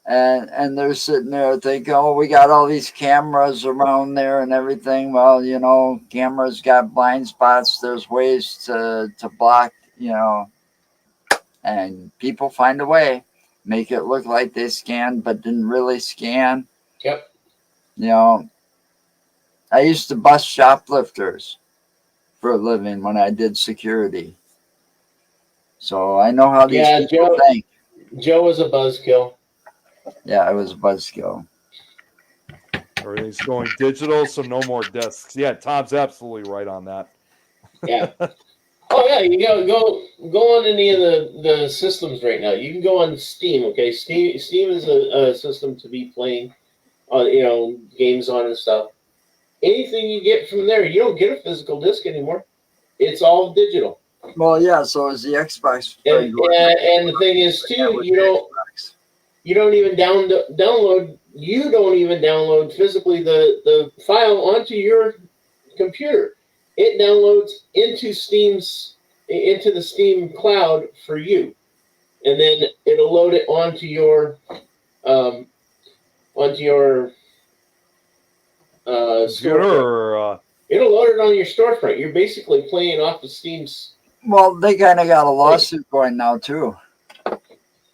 And they're sitting there thinking, oh, we got all these cameras around there and everything. Well, cameras got blind spots. There's ways to block, and people find a way. Make it look like they scanned but didn't really scan. Yep. I used to bust shoplifters for a living when I did security. So I know how these people think. Joe was a buzzkill. Yeah, I was a buzzkill. Everything's going digital, so no more discs. Yeah, Tom's absolutely right on that. Yeah. Oh yeah, you go on any of the systems right now. You can go on Steam. Okay, Steam is a system to be playing, games on and stuff. Anything you get from there, you don't get a physical disc anymore. It's all digital. Well, yeah. So is the Xbox. And the thing is too, you don't even download. You don't even download physically the file onto your computer. It downloads into the Steam cloud for you, and then it'll load it onto your storefront. It'll load it on your storefront. You're basically playing off of Steam's. Well, they kind of got a lawsuit going now too.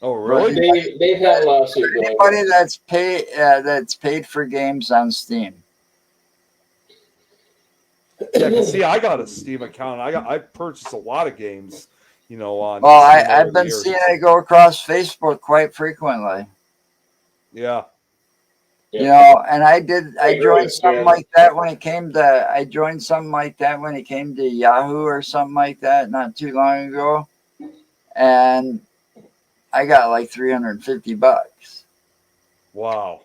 Oh, really? They've had a lawsuit going. Anybody that's paid for games on Steam. Yeah, because see, I got a Steam account. I purchased a lot of games, on. Well, I've been seeing it go across Facebook quite frequently. Yeah. And I joined something like that when it came to Yahoo or something like that not too long ago, and I got like $350. Wow.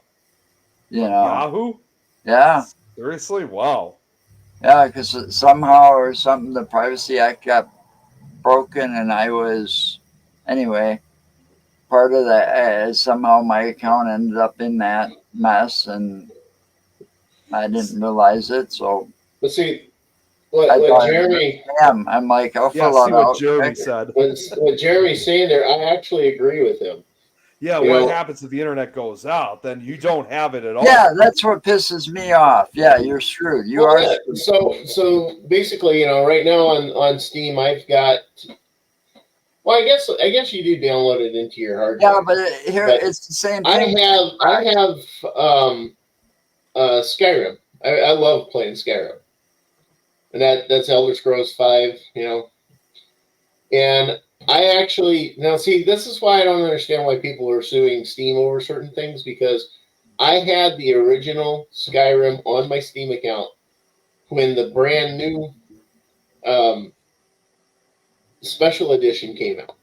Yahoo? Yeah. Seriously? Wow. Yeah, because somehow or something the Privacy Act got broken, and I was anyway part of that. Somehow my account ended up in that mess, and I didn't realize it. So, but see, what Jeremy? I'm like, I'll fill out. What Jeremy said. What Jeremy's saying there, I actually agree with him. Yeah, what happens if the internet goes out? Then you don't have it at all. Yeah, that's what pisses me off. Yeah, you're screwed. You are. Yeah. So basically, right now on Steam, I've got. Well, I guess you do download it into your hard drive. Yeah, but it's the same thing. I have Skyrim. I love playing Skyrim, and that's Elder Scrolls 5. And I actually now see. This is why I don't understand why people are suing Steam over certain things, because I had the original Skyrim on my Steam account when the brand new um, special edition came out,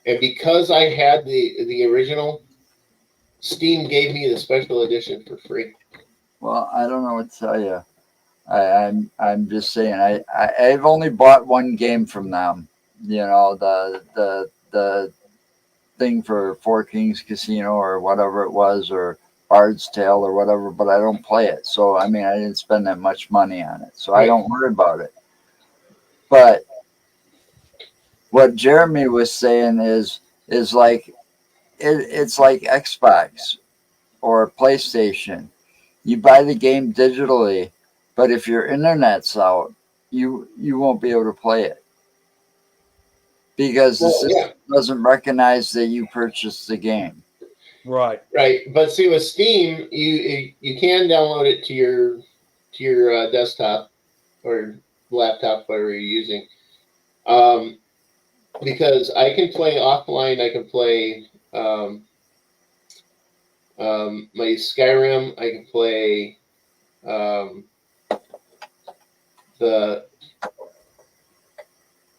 and because I had the original, Steam gave me the special edition for free. Well, I don't know what to tell you. I'm just saying. I've only bought one game from them. You know, the thing for Four Kings Casino or whatever it was, or Bard's Tale or whatever. But I don't play it, so I mean, I didn't spend that much money on it, so I Right. don't worry about it. But what Jeremy was saying is like it's like Xbox or PlayStation. You buy the game digitally, but if your internet's out, you won't be able to play it because the Well, yeah, system doesn't recognize that you purchased the game. Right. right. But see, with Steam, you can download it to your desktop or laptop, whatever you're using. Because I can play offline. I can play my Skyrim. I can play um, the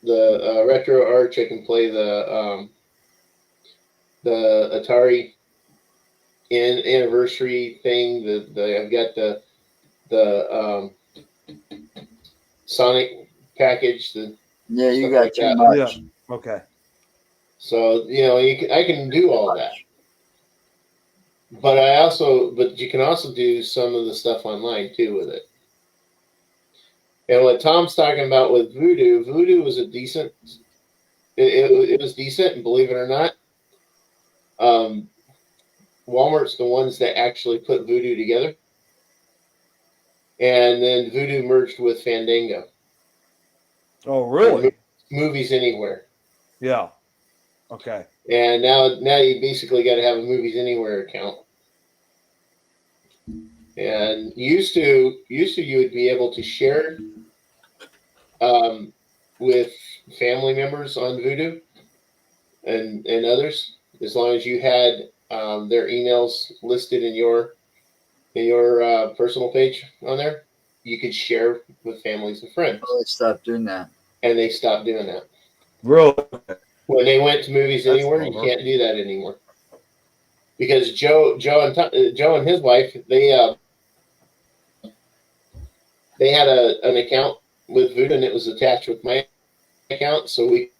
Retro Arch. I can play the Atari anniversary thing. I've got the Sonic package. The Yeah, you stuff got like too that. much. Yeah. Okay. So I can do all that. But you can also do some of the stuff online too with it. And what Tom's talking about with Voodoo was a decent. It was decent, and believe it or not, um, Walmart's the ones that actually put Voodoo together, and then Voodoo merged with Fandango Oh, or really? Movies Anywhere, Yeah. Okay. and now you basically got to have a Movies Anywhere account. And used to you would be able to share with family members on Voodoo and others, as long as you had their emails listed in your personal page on there, you could share with families and friends. Really stop doing that. And they stopped doing that. Really? When they went to Movies That's Anywhere, you clever. can't do that anymore because Joe and his wife they had an account with Voodoo and it was attached with my account, so we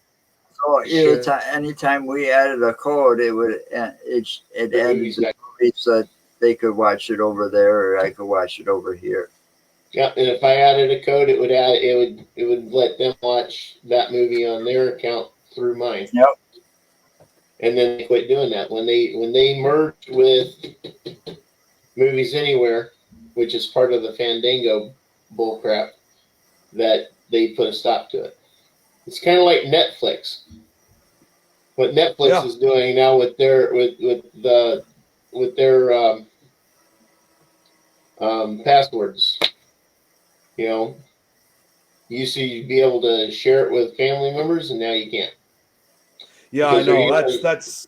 So share anytime we added a code, it the added movies the back. movies so that they could watch it over there, or I could watch it over here. Yeah, and if I added a code, it would let them watch that movie on their account through mine. Yep. And then they quit doing that when they merged with Movies Anywhere, which is part of the Fandango bullcrap, that they put a stop to it. It's kind of like Netflix. What Netflix is doing now with their passwords. You used to be able to share it with family members, and now you can't. Yeah, I know. That's.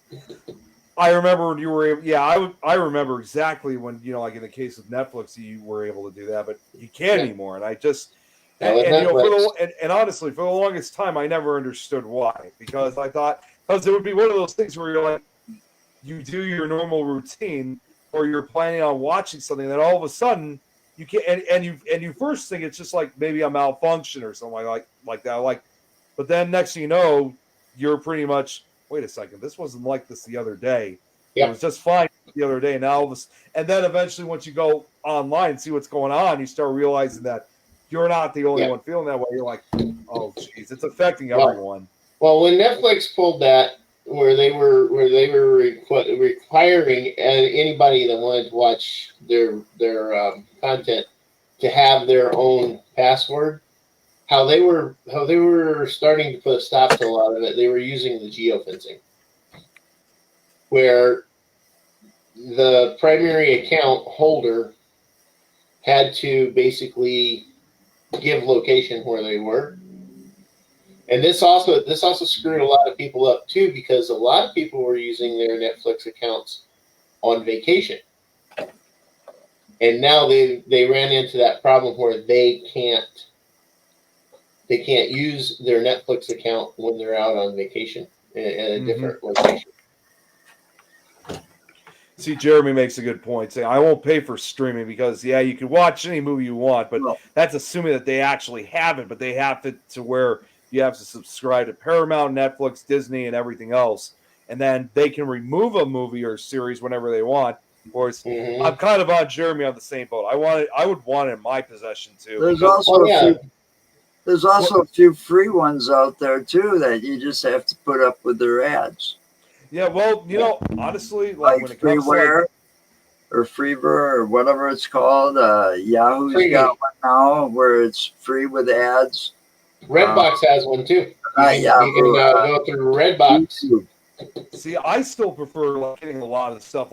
I remember when you were able. Yeah, I remember exactly when like in the case of Netflix, you were able to do that, but you can't anymore. And I just and honestly, for the longest time, I never understood why, because I thought it would be one of those things where you're like, you do your normal routine, or you're planning on watching something, then all of a sudden you can't, and you first think it's just like maybe a malfunction or something like that, but then next thing you know, you're pretty much, wait a second, this wasn't like this the other day. It was just fine the other day. Now and then eventually, once you go online and see what's going on, you start realizing that you're not the only one feeling that way. You're like, oh, geez, it's affecting everyone. Well, when Netflix pulled that, where they were requiring anybody that wanted to watch their content to have their own password, how they were starting to put a stop to a lot of it. They were using the geofencing, where the primary account holder had to basically give location where they were, And this also screwed a lot of people up too, because a lot of people were using their Netflix accounts on vacation, and now they ran into that problem where they can't use their Netflix account when they're out on vacation in a different location. See, Jeremy makes a good point, saying I won't pay for streaming because you can watch any movie you want, but that's assuming that they actually have it. But they have to where you have to subscribe to Paramount, Netflix, Disney, and everything else, and then they can remove a movie or series whenever they want. Or I'm kind of on Jeremy on the same boat. I would want it in my possession too. There's also a few free ones out there too that you just have to put up with their ads. Yeah, well, honestly, like when it comes Freeware or Freever or whatever it's called, Yahoo's got one now where it's free with ads. Redbox has one too. You can go through Redbox. YouTube. See, I still prefer getting a lot of stuff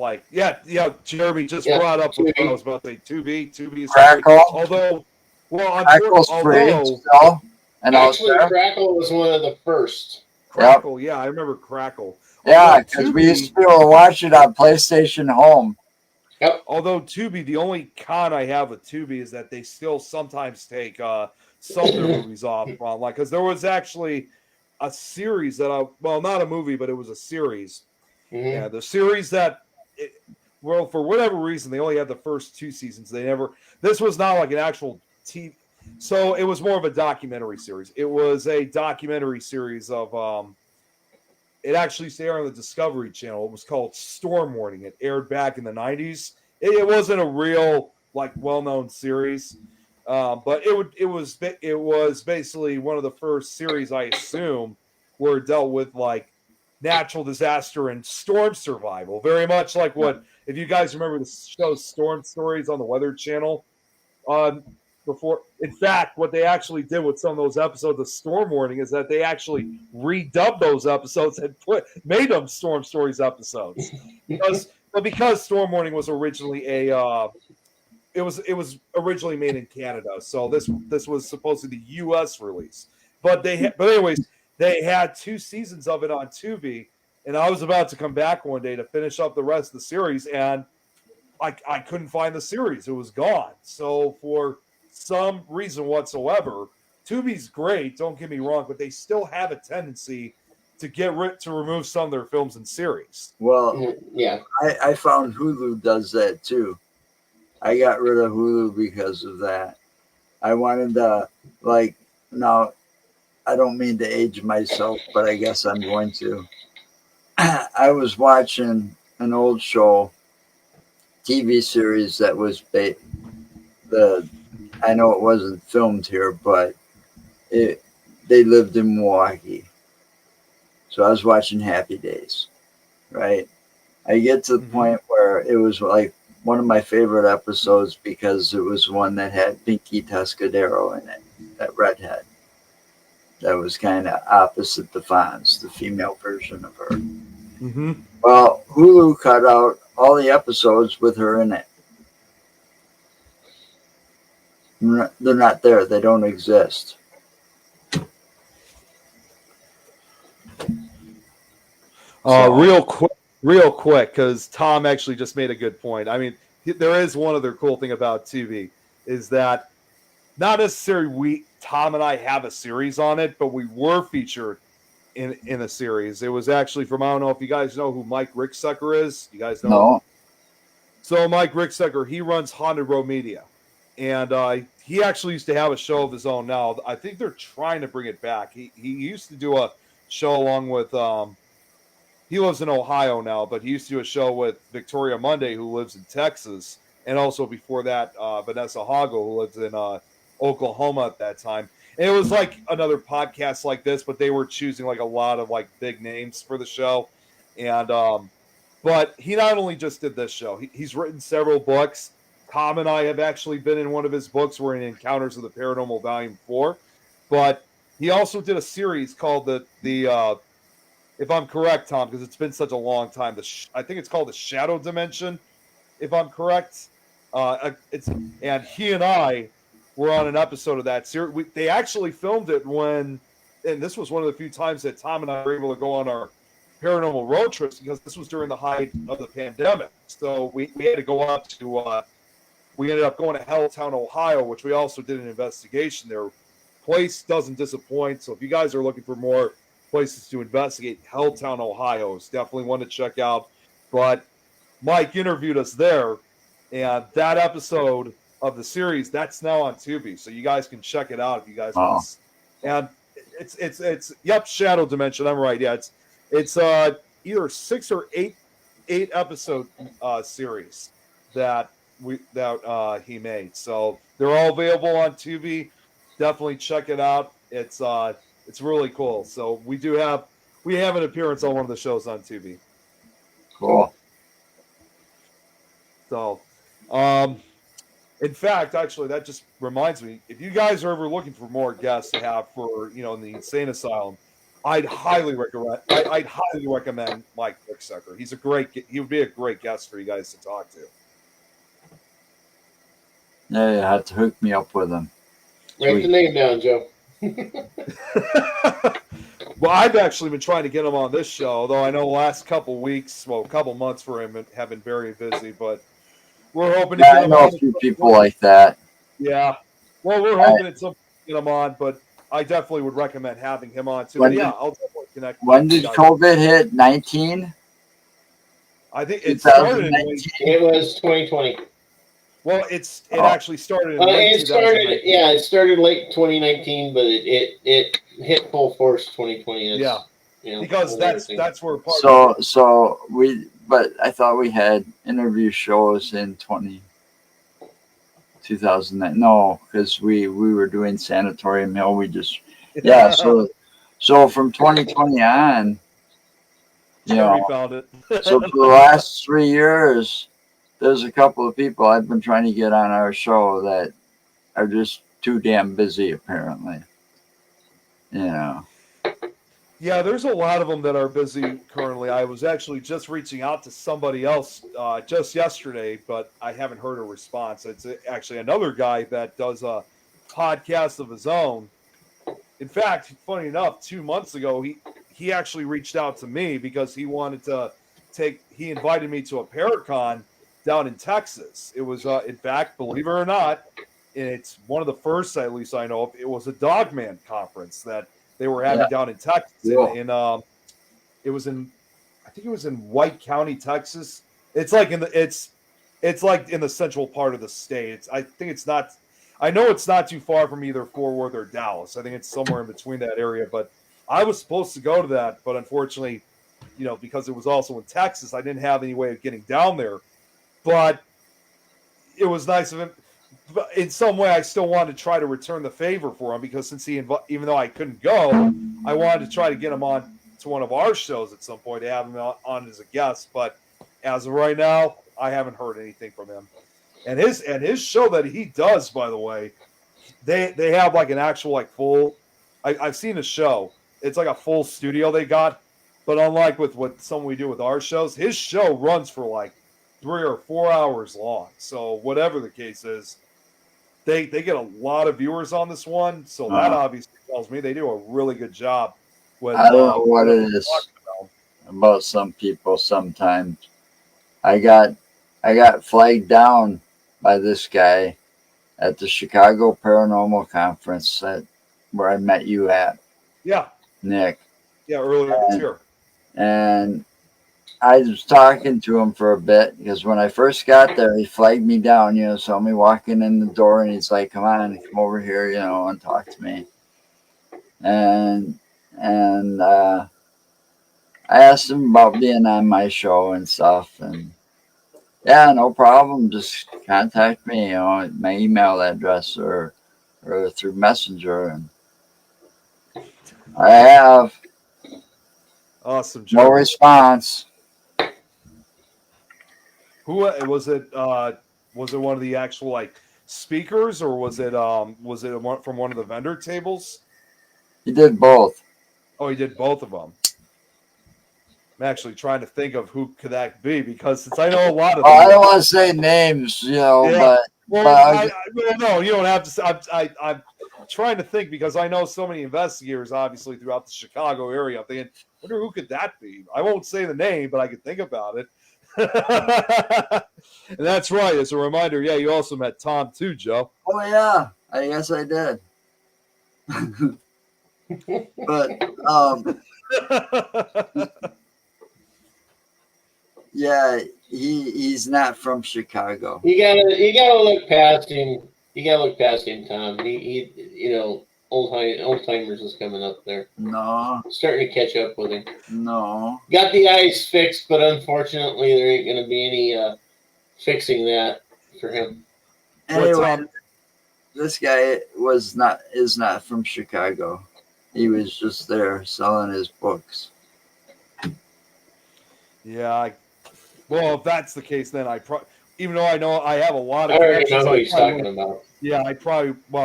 Jeremy just brought up what I was about to say. Tubi is Crackle. Although, Crackle's free still. And actually, Crackle was one of the first. Crackle, yeah, I remember Crackle. Yeah, because we used to be able to watch it on PlayStation Home. Yep. Although Tubi, the only con I have with Tubi is that they still sometimes take some of their movies off online. Because there was actually a series that not a movie, but it was a series. Mm-hmm. Yeah, the series that, for whatever reason, they only had the first 2 seasons. This was not like an actual TV. So it was more of a documentary series. It was a documentary series of, it actually used to air on the Discovery Channel. It was called Storm Warning. It aired back in the 90s. It wasn't a real, well-known series. But it was basically one of the first series, I assume, where it dealt with natural disaster and storm survival. Very much like if you guys remember the show Storm Stories on the Weather Channel. Before, in fact, what they actually did with some of those episodes of Storm Warning is that they actually redubbed those episodes and made them Storm Stories episodes. because Storm Warning was originally it was originally made in Canada, so this was supposed to be the U.S. release. But anyways, they had 2 seasons of it on Tubi, and I was about to come back one day to finish up the rest of the series, and I couldn't find the series; it was gone. So for some reason whatsoever, Tubi's great. Don't get me wrong, but they still have a tendency to remove some of their films and series. Well, yeah, I found Hulu does that too. I got rid of Hulu because of that. I wanted to now. I don't mean to age myself, but I guess I'm going to. I was watching an old show, TV series that was I know it wasn't filmed here, but they lived in Milwaukee. So I was watching Happy Days, right? I get to the point where it was one of my favorite episodes because it was one that had Pinky Tuscadero in it, that redhead. That was kind of opposite the Fonz, the female version of her. Mm-hmm. Well, Hulu cut out all the episodes with her in it. They're not there. They don't exist. Real quick, because Tom actually just made a good point. I mean, there is one other cool thing about TV is that not necessarily Tom and I have a series on it, but we were featured in a series. It was actually from, I don't know if you guys know who Mike Ricksecker is. You guys know? No. So Mike Ricksecker, he runs Haunted Row Media. And he actually used to have a show of his own now. I think they're trying to bring it back. He used to do a show along with he lives in Ohio now, but he used to do a show with Victoria Monday, who lives in Texas, and also before that, Vanessa Hago, who lives in Oklahoma at that time. And it was like another podcast like this, but they were choosing a lot of big names for the show. And but he not only just did this show, he's written several books. Tom and I have actually been in one of his books. We're in Encounters of the Paranormal Volume 4. But he also did a series called the if I'm correct, Tom, because it's been such a long time, I think it's called The Shadow Dimension, if I'm correct. And he and I were on an episode of that series. They actually filmed it when and this was one of the few times that Tom and I were able to go on our paranormal road trips because this was during the height of the pandemic. So we had to go out to, we ended up going to Helltown, Ohio, which we also did an investigation there. Place doesn't disappoint. So if you guys are looking for more places to investigate, Helltown, Ohio is definitely one to check out. But Mike interviewed us there, and that episode of the series that's now on Tubi, so you guys can check it out if you guys want. And it's yep, Shadow Dimension. I'm right. Yeah, it's either 6 or 8 episode series that he made. So they're all available on Tubi. Definitely check it out. It's really cool. So we have an appearance on one of the shows on Tubi. Cool. So, in fact, actually, that just reminds me, if you guys are ever looking for more guests to have for, in the insane asylum, I'd highly recommend Mike Ricksecker. He would be a great guest for you guys to talk to. Yeah, you have to hook me up with him. Write the name down, Joe. Well, I've actually been trying to get him on this show, although I know the last couple months for him have been very busy, but we're hoping to get him on. I know a few people like that. Yeah. Well, we're hoping at some point to get him on, but I definitely would recommend having him on too. I'll definitely connect. When did COVID hit? 19? I think it started in It was 2020. Well, it actually started in it started late 2019, but it hit full force 2020. Because that's where part but I thought we had interview shows in 2009. No, because we were doing Sanatorium Hill. We just so from 2020 on, we found it. So for the last 3 years, there's a couple of people I've been trying to get on our show that are just too damn busy, apparently. Yeah, there's a lot of them that are busy currently. I was actually just reaching out to somebody else just yesterday, but I haven't heard a response. It's actually another guy that does a podcast of his own. In fact, funny enough, 2 months ago, he actually reached out to me because he wanted to he invited me to a Paracon down in Texas. It was, in fact, believe it or not, it's one of the first, at least I know of, it was a Dogman conference that they were having down in Texas. I think it was in White County, Texas. It's like it's like in the central part of the state. I know it's not too far from either Fort Worth or Dallas. I think it's somewhere in between that area. But I was supposed to go to that, but unfortunately, because it was also in Texas, I didn't have any way of getting down there. But it was nice of him. But in some way, I still wanted to try to return the favor for him because even though I couldn't go, I wanted to try to get him on to one of our shows at some point to have him on as a guest. But as of right now, I haven't heard anything from him. And his show that he does, by the way, they have like an actual full. I've seen a show. It's like a full studio they got, but unlike with what some we do with our shows, his show runs for like 3 or 4 hours long. So whatever the case is, they get a lot of viewers on this one. So that obviously tells me they do a really good job. With, I don't know what it is about some people. Sometimes I got flagged down by this guy at the Chicago Paranormal Conference where I met you at. Yeah. Nick. Yeah, earlier this year. And I was talking to him for a bit because when I first got there, he flagged me down, saw me walking in the door and he's like, come on, come over here, and talk to me. And I asked him about being on my show and stuff. And yeah, no problem. Just contact me, my email address or through Messenger. And I have. Awesome. No response. Who was it? Was it one of the actual speakers, or was it from one of the vendor tables? He did both. Oh, he did both of them. I'm actually trying to think of who could that be because since I know a lot of them. I don't want to say names, but. Well, no, you don't have to. I'm trying to think because I know so many investigators, obviously, throughout the Chicago area. I'm thinking, wonder who could that be? I won't say the name, but I could think about it. And that's right. As a reminder, yeah, you also met Tom too, Joe. Oh yeah, I guess I did. But yeah, he's not from Chicago. You gotta look past him. You gotta look past him, Tom. He you know, old timers is coming up there. No, Starting to catch up with him. no. Got the eyes fixed, but unfortunately there ain't gonna be any fixing that for him. Anyway, this guy is not from Chicago. He was just there selling his books. Yeah. Well, if that's the case, then even though I know I have a lot of I already connections, know who he's talking about. Yeah,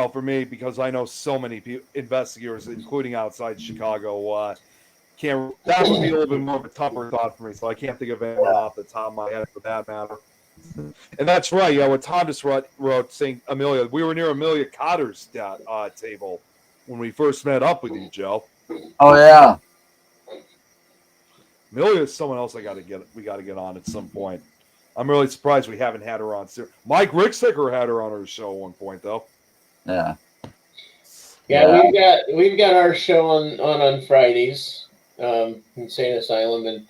for me, because I know so many investigators, including outside Chicago, that would be a little bit more of a tougher thought for me, so I can't think of anyone off the top of my head for that matter. And that's right, yeah, what Tom just wrote saying Amelia, we were near Amelia Cotter's table when we first met up with you, Joe. Oh yeah. Amelia is someone else we got to get on at some point. I'm really surprised we haven't had her on. Mike Ricksecker had her on her show at one point, though. Yeah. Yeah, we've got our show on Fridays, Insane Asylum, and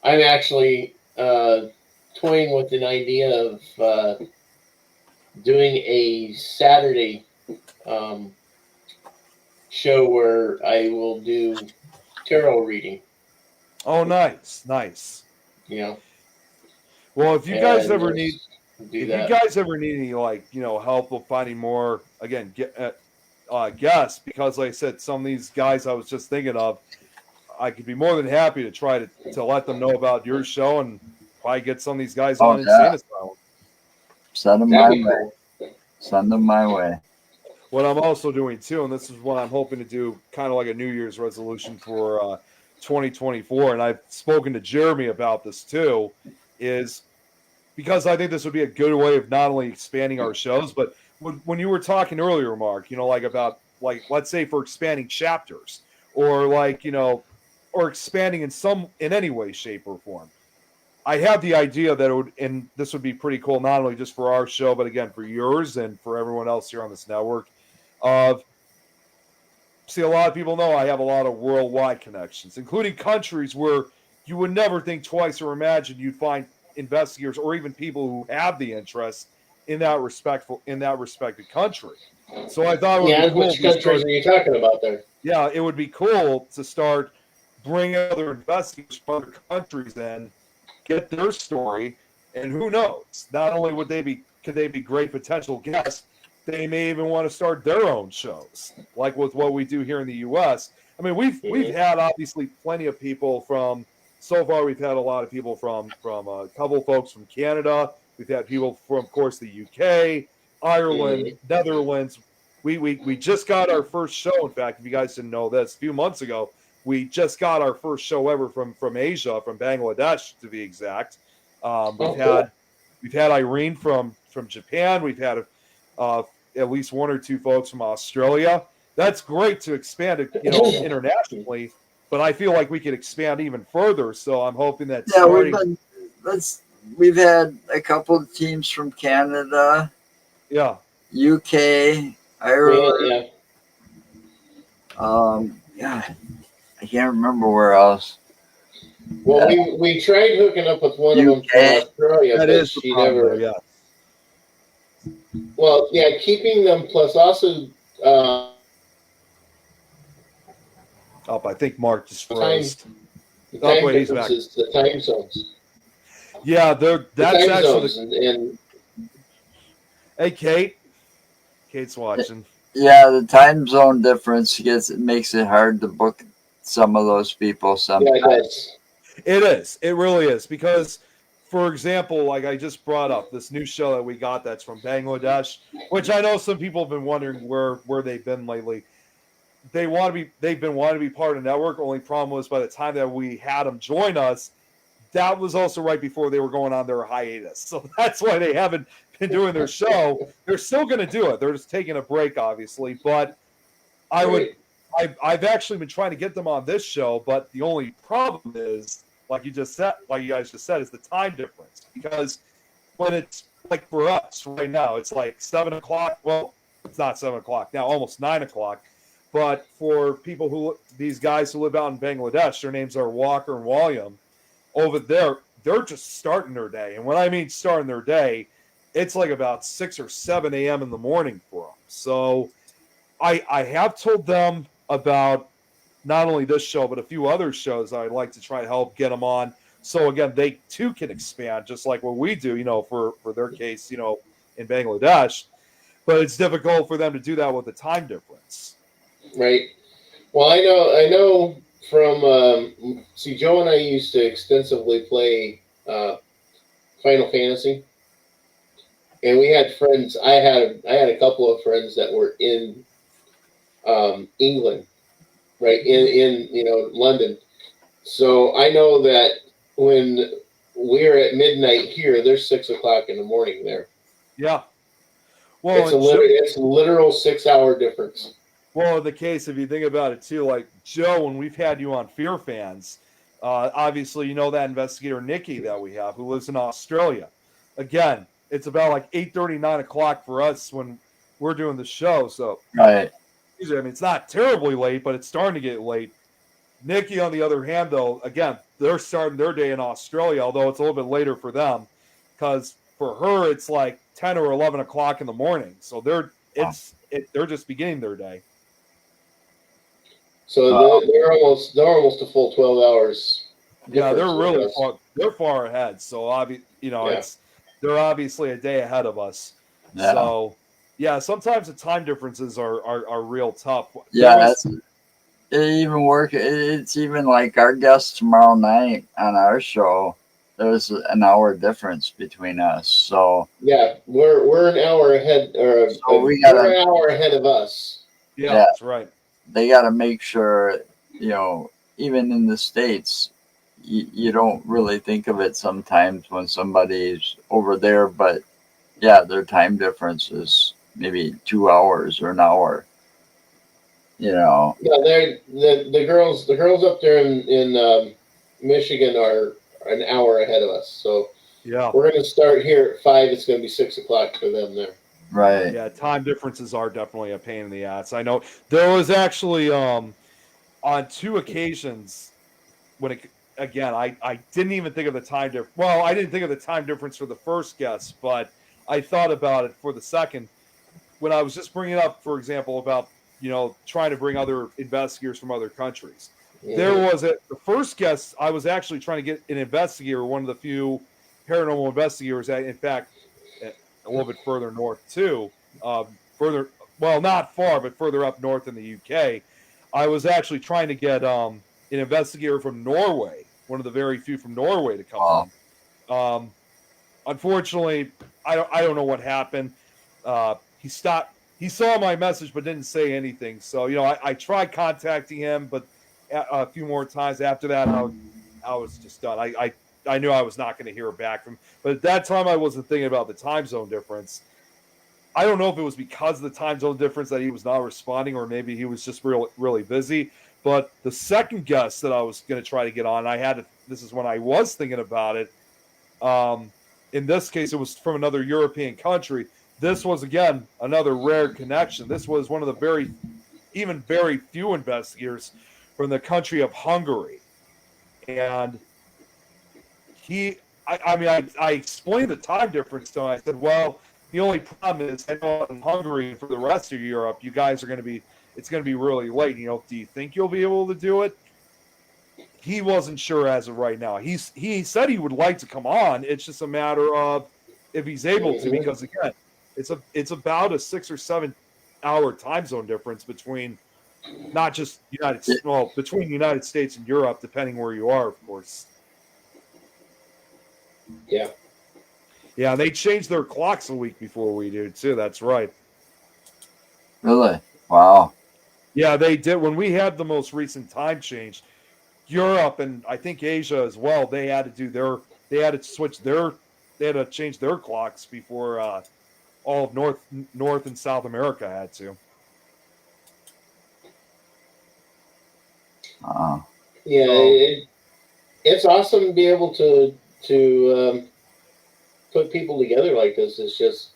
I'm actually toying with an idea of doing a Saturday show where I will do tarot reading. Oh, nice. You know. Well, if you guys ever need, you guys ever need any help with finding more guests, because like I said, some of these guys I was just thinking of, I could be more than happy to try to let them know about your show and probably get some of these guys on Insane Asylum. Send them my way. Send them my way. What I'm also doing too, and this is what I'm hoping to do, kind of like a New Year's resolution for 2024, and I've spoken to Jeremy about this too, is because I think this would be a good way of not only expanding our shows, but when you were talking earlier, Mark, about let's say for expanding chapters or or expanding in any way, shape, or form. I have the idea that it would, and this would be pretty cool, not only just for our show, but again for yours and for everyone else here on this network. See, a lot of people know I have a lot of worldwide connections, including countries where you would never think twice or imagine you'd find investigators or even people who have the interest in that respected country. So I thought it would be cool. Which countries are you talking about there? Yeah, it would be cool to start bringing other investigators from other countries in, get their story, and who knows? Not only could they be great potential guests, they may even want to start their own shows, like with what we do here in the U.S. I mean, we've had obviously plenty of people from. So far, we've had a lot of people from a couple of folks from Canada. We've had people from, of course, the UK, Ireland, Netherlands. We just got our first show. In fact, if you guys didn't know this, a few months ago, we just got our first show ever from Asia, from Bangladesh to be exact. We've had Irene from Japan. We've had at least one or two folks from Australia. That's great to expand it, internationally. But I feel like we could expand even further. So I'm hoping that we've had a couple of teams from Canada, UK, Ireland. I can't remember where else. Well, we tried hooking up with one of them from Australia, but she never. Yeah. Well, yeah, keeping them plus also. I think Mark just froze. The time differences, the time zones. Yeah, that's actually. Hey, Kate. Kate's watching. Yeah, the time zone difference makes it hard to book some of those people sometimes. Yeah, it is. It really is. Because, for example, like I just brought up, this new show that we got that's from Bangladesh, which I know some people have been wondering where they've been lately. They've been wanting to be part of the network. Only problem was by the time that we had them join us, that was also right before they were going on their hiatus. So that's why they haven't been doing their show. They're still going to do it. They're just taking a break, obviously. But I would. Right. I've actually been trying to get them on this show, but the only problem is, like you guys just said, is the time difference. Because when it's like for us right now, it's like 7 o'clock. Well, it's not 7 o'clock now, almost 9 o'clock. But for these guys who live out in Bangladesh, their names are Walker and William. Over there, they're just starting their day, and when I mean starting their day, it's like about 6 or 7 a.m. in the morning for them. So I have told them about not only this show but a few other shows I'd like to try to help get them on. So again, they too can expand just like what we do, for their case, in Bangladesh. But it's difficult for them to do that with the time difference. Right. Well, I know from see, Joe and I used to extensively play Final Fantasy, and we had friends. I had a couple of friends that were in England, right in London. So I know that when we're at midnight here, there's 6 o'clock in the morning there. Yeah. Well, It's literal 6 hour difference. Well, in the case, if you think about it too, like Joe, when we've had you on Fear Fans, obviously you know that investigator Nikki that we have who lives in Australia. Again, it's about like 8:30, 9 o'clock for us when we're doing the show. So, Right. I mean, it's not terribly late, but it's starting to get late. Nikki, on the other hand, though, again, they're starting their day in Australia, although it's a little bit later for them, because for her it's like 10 or 11 o'clock in the morning. So they're just beginning their day. So they're almost a full 12 hours. Yeah, they're difference really with us. they're far ahead. So Yeah. they're obviously a day ahead of us. Yeah. So yeah, sometimes the time differences are real tough. Yeah, it even work. It's even like our guest tomorrow night on our show. There's an hour difference between us, so Yeah, we're an hour ahead, or So we they're gotta- an hour ahead of us. Yeah, Yeah. that's right. they got to make sure, even in the States, you don't really think of it sometimes when somebody's over there, but yeah, their time difference is maybe 2 hours or an hour. Yeah, the girls up there in Michigan are an hour ahead of us. So Yeah. we're going to start here at 5. It's going to be 6 o'clock for them there. Right. Yeah, time differences are definitely a pain in the ass. I know there was actually on 2 occasions when I didn't even think of the time difference. Well, I didn't think of the time difference for the first guess, but I thought about it for the second when I was just bringing up, for example, about trying to bring other investigators from other countries. There was the first guest. I was actually trying to get an investigator, one of the few paranormal investigators that, in fact, a little bit further north too, not far, but further up north in the UK. I was actually trying to get an investigator from Norway, one of the very few from Norway, to come on. Unfortunately, I don't know what happened. He stopped. He saw my message but didn't say anything. So I tried contacting him, but a few more times after that, I was just done. I knew I was not going to hear back from him. But at that time, I wasn't thinking about the time zone difference. I don't know if it was because of the time zone difference that he was not responding, or maybe he was just really, really busy. But the second guest that I was going to try to get on, this is when I was thinking about it. In this case, it was from another European country. This was, again, another rare connection. This was one of the very few investigators from the country of Hungary. And I explained the time difference to him. I said, well, the only problem is I know in Hungary and for the rest of Europe, you guys are it's going to be really late. Do you think you'll be able to do it? He wasn't sure as of right now. He said he would like to come on. It's just a matter of if he's able to, because again, it's about a 6 or 7 hour time zone difference between not just between the United States and Europe, depending where you are, of course. Yeah. Yeah, they changed their clocks a week before we do too. That's right. Really? Wow. Yeah, they did. When we had the most recent time change, Europe and I think Asia as well, they had to change their clocks before all of North and South America had to. Yeah, it's awesome to be able to put people together like this. It's just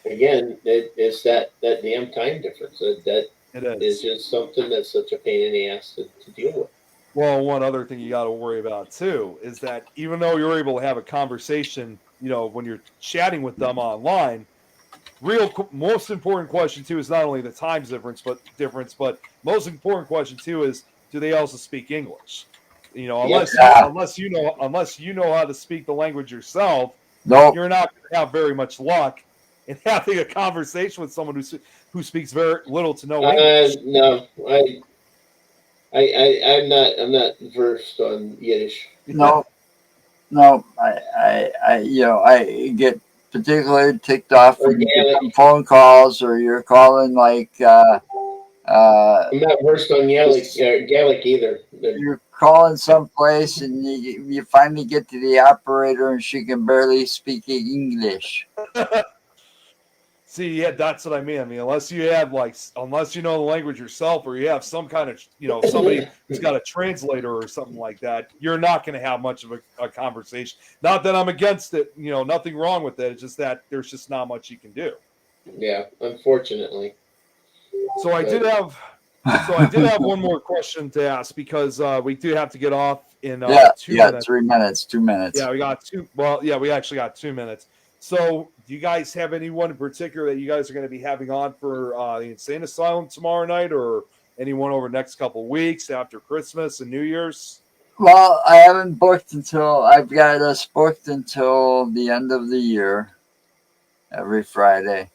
again, it's that damn time difference. That It is is. just something that's such a pain in the ass to deal with. Well, one other thing you got to worry about too is that even though you're able to have a conversation, when you're chatting with them online, most important question too is not only the time difference, but most important question too is, do they also speak English? Yep. Unless you know how to speak the language yourself, Nope. you're not going to have very much luck in having a conversation with someone who speaks very little to no English. No, I'm not versed on Yiddish. No. No. I get particularly ticked off Or when you get Gaelic. them phone calls or you're calling like I'm not versed on Gaelic either. you're calling someplace and you finally get to the operator and she can barely speak English. See, yeah, that's what I mean. I mean, unless you know the language yourself, or you have some kind of, somebody who's got a translator or something like that, you're not going to have much of a conversation. Not that I'm against it, nothing wrong with it. It's just that there's just not much you can do. Yeah, unfortunately. So I did have one more question to ask because we do have to get off in 2 minutes. 3 minutes, 2 minutes. Yeah, we got two. Well, yeah, we actually got 2 minutes. So, do you guys have anyone in particular that you guys are going to be having on for the Insane Asylum tomorrow night, or anyone over the next couple of weeks after Christmas and New Year's? Well, I haven't booked until I've got us booked until the end of the year, every Friday.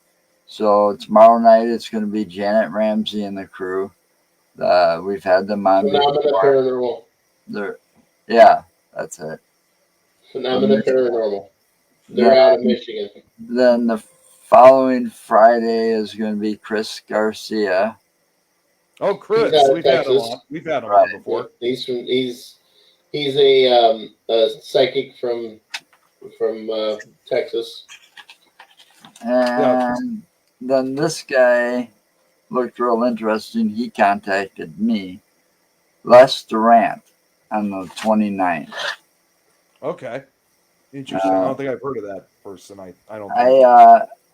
So tomorrow night it's going to be Janet Ramsey and the crew. We've had them on Phenomena before. Paranormal. Yeah, that's it. Phenomena Paranormal. They're out of Michigan. Then the following Friday is going to be Chris Garcia. Oh, Chris, we've had him on. We've had him on before. He's a psychic from Texas. And then this guy looked real interesting. He contacted me, Les Durant, on the 29th. Okay, interesting. I don't think I've heard of that person. I don't.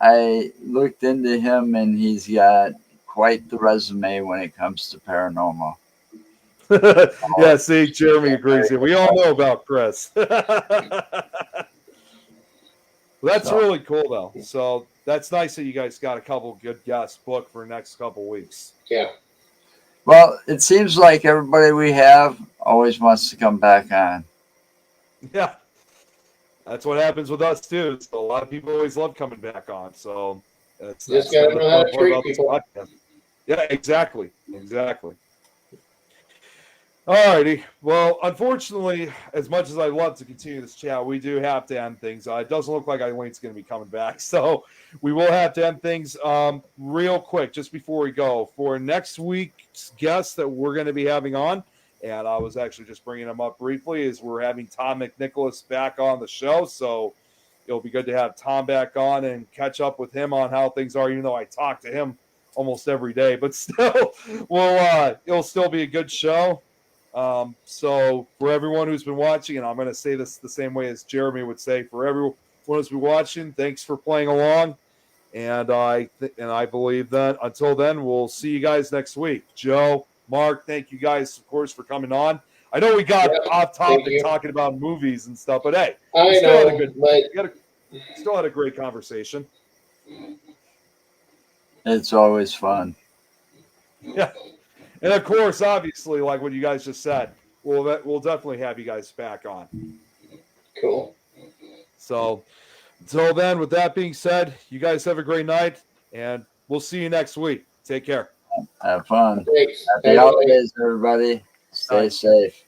I looked into him, and he's got quite the resume when it comes to paranormal. Yeah, see, Jeremy agrees here. We all know about Chris. That's really cool, though. So that's nice that you guys got a couple good guests booked for the next couple weeks. Yeah. Well, it seems like everybody we have always wants to come back on. Yeah. That's what happens with us, too. So a lot of people always love coming back on. So that's just got to know how to treat people. Yeah, exactly. Exactly. Alrighty. Well, unfortunately, as much as I'd love to continue this chat, we do have to end things. It doesn't look like Eileen's going to be coming back, so we will have to end things real quick just before we go. For next week's guest that we're going to be having on, and I was actually just bringing him up briefly, is we're having Tom McNicholas back on the show, so it'll be good to have Tom back on and catch up with him on how things are, even though I talk to him almost every day, but still, it'll still be a good show. So for everyone who's been watching, and I'm going to say this the same way as Jeremy would say, for everyone who's been watching, thanks for playing along. And I believe that until then, we'll see you guys next week. Joe, Mark, thank you guys, of course, for coming on. I know we got off topic talking about movies and stuff, but hey, still had a great conversation. It's always fun. Yeah. And of course, obviously, like what you guys just said, we'll definitely have you guys back on. Cool. So until then, with that being said, you guys have a great night, and we'll see you next week. Take care. Have fun. Thanks. Happy holidays, everybody. Stay safe.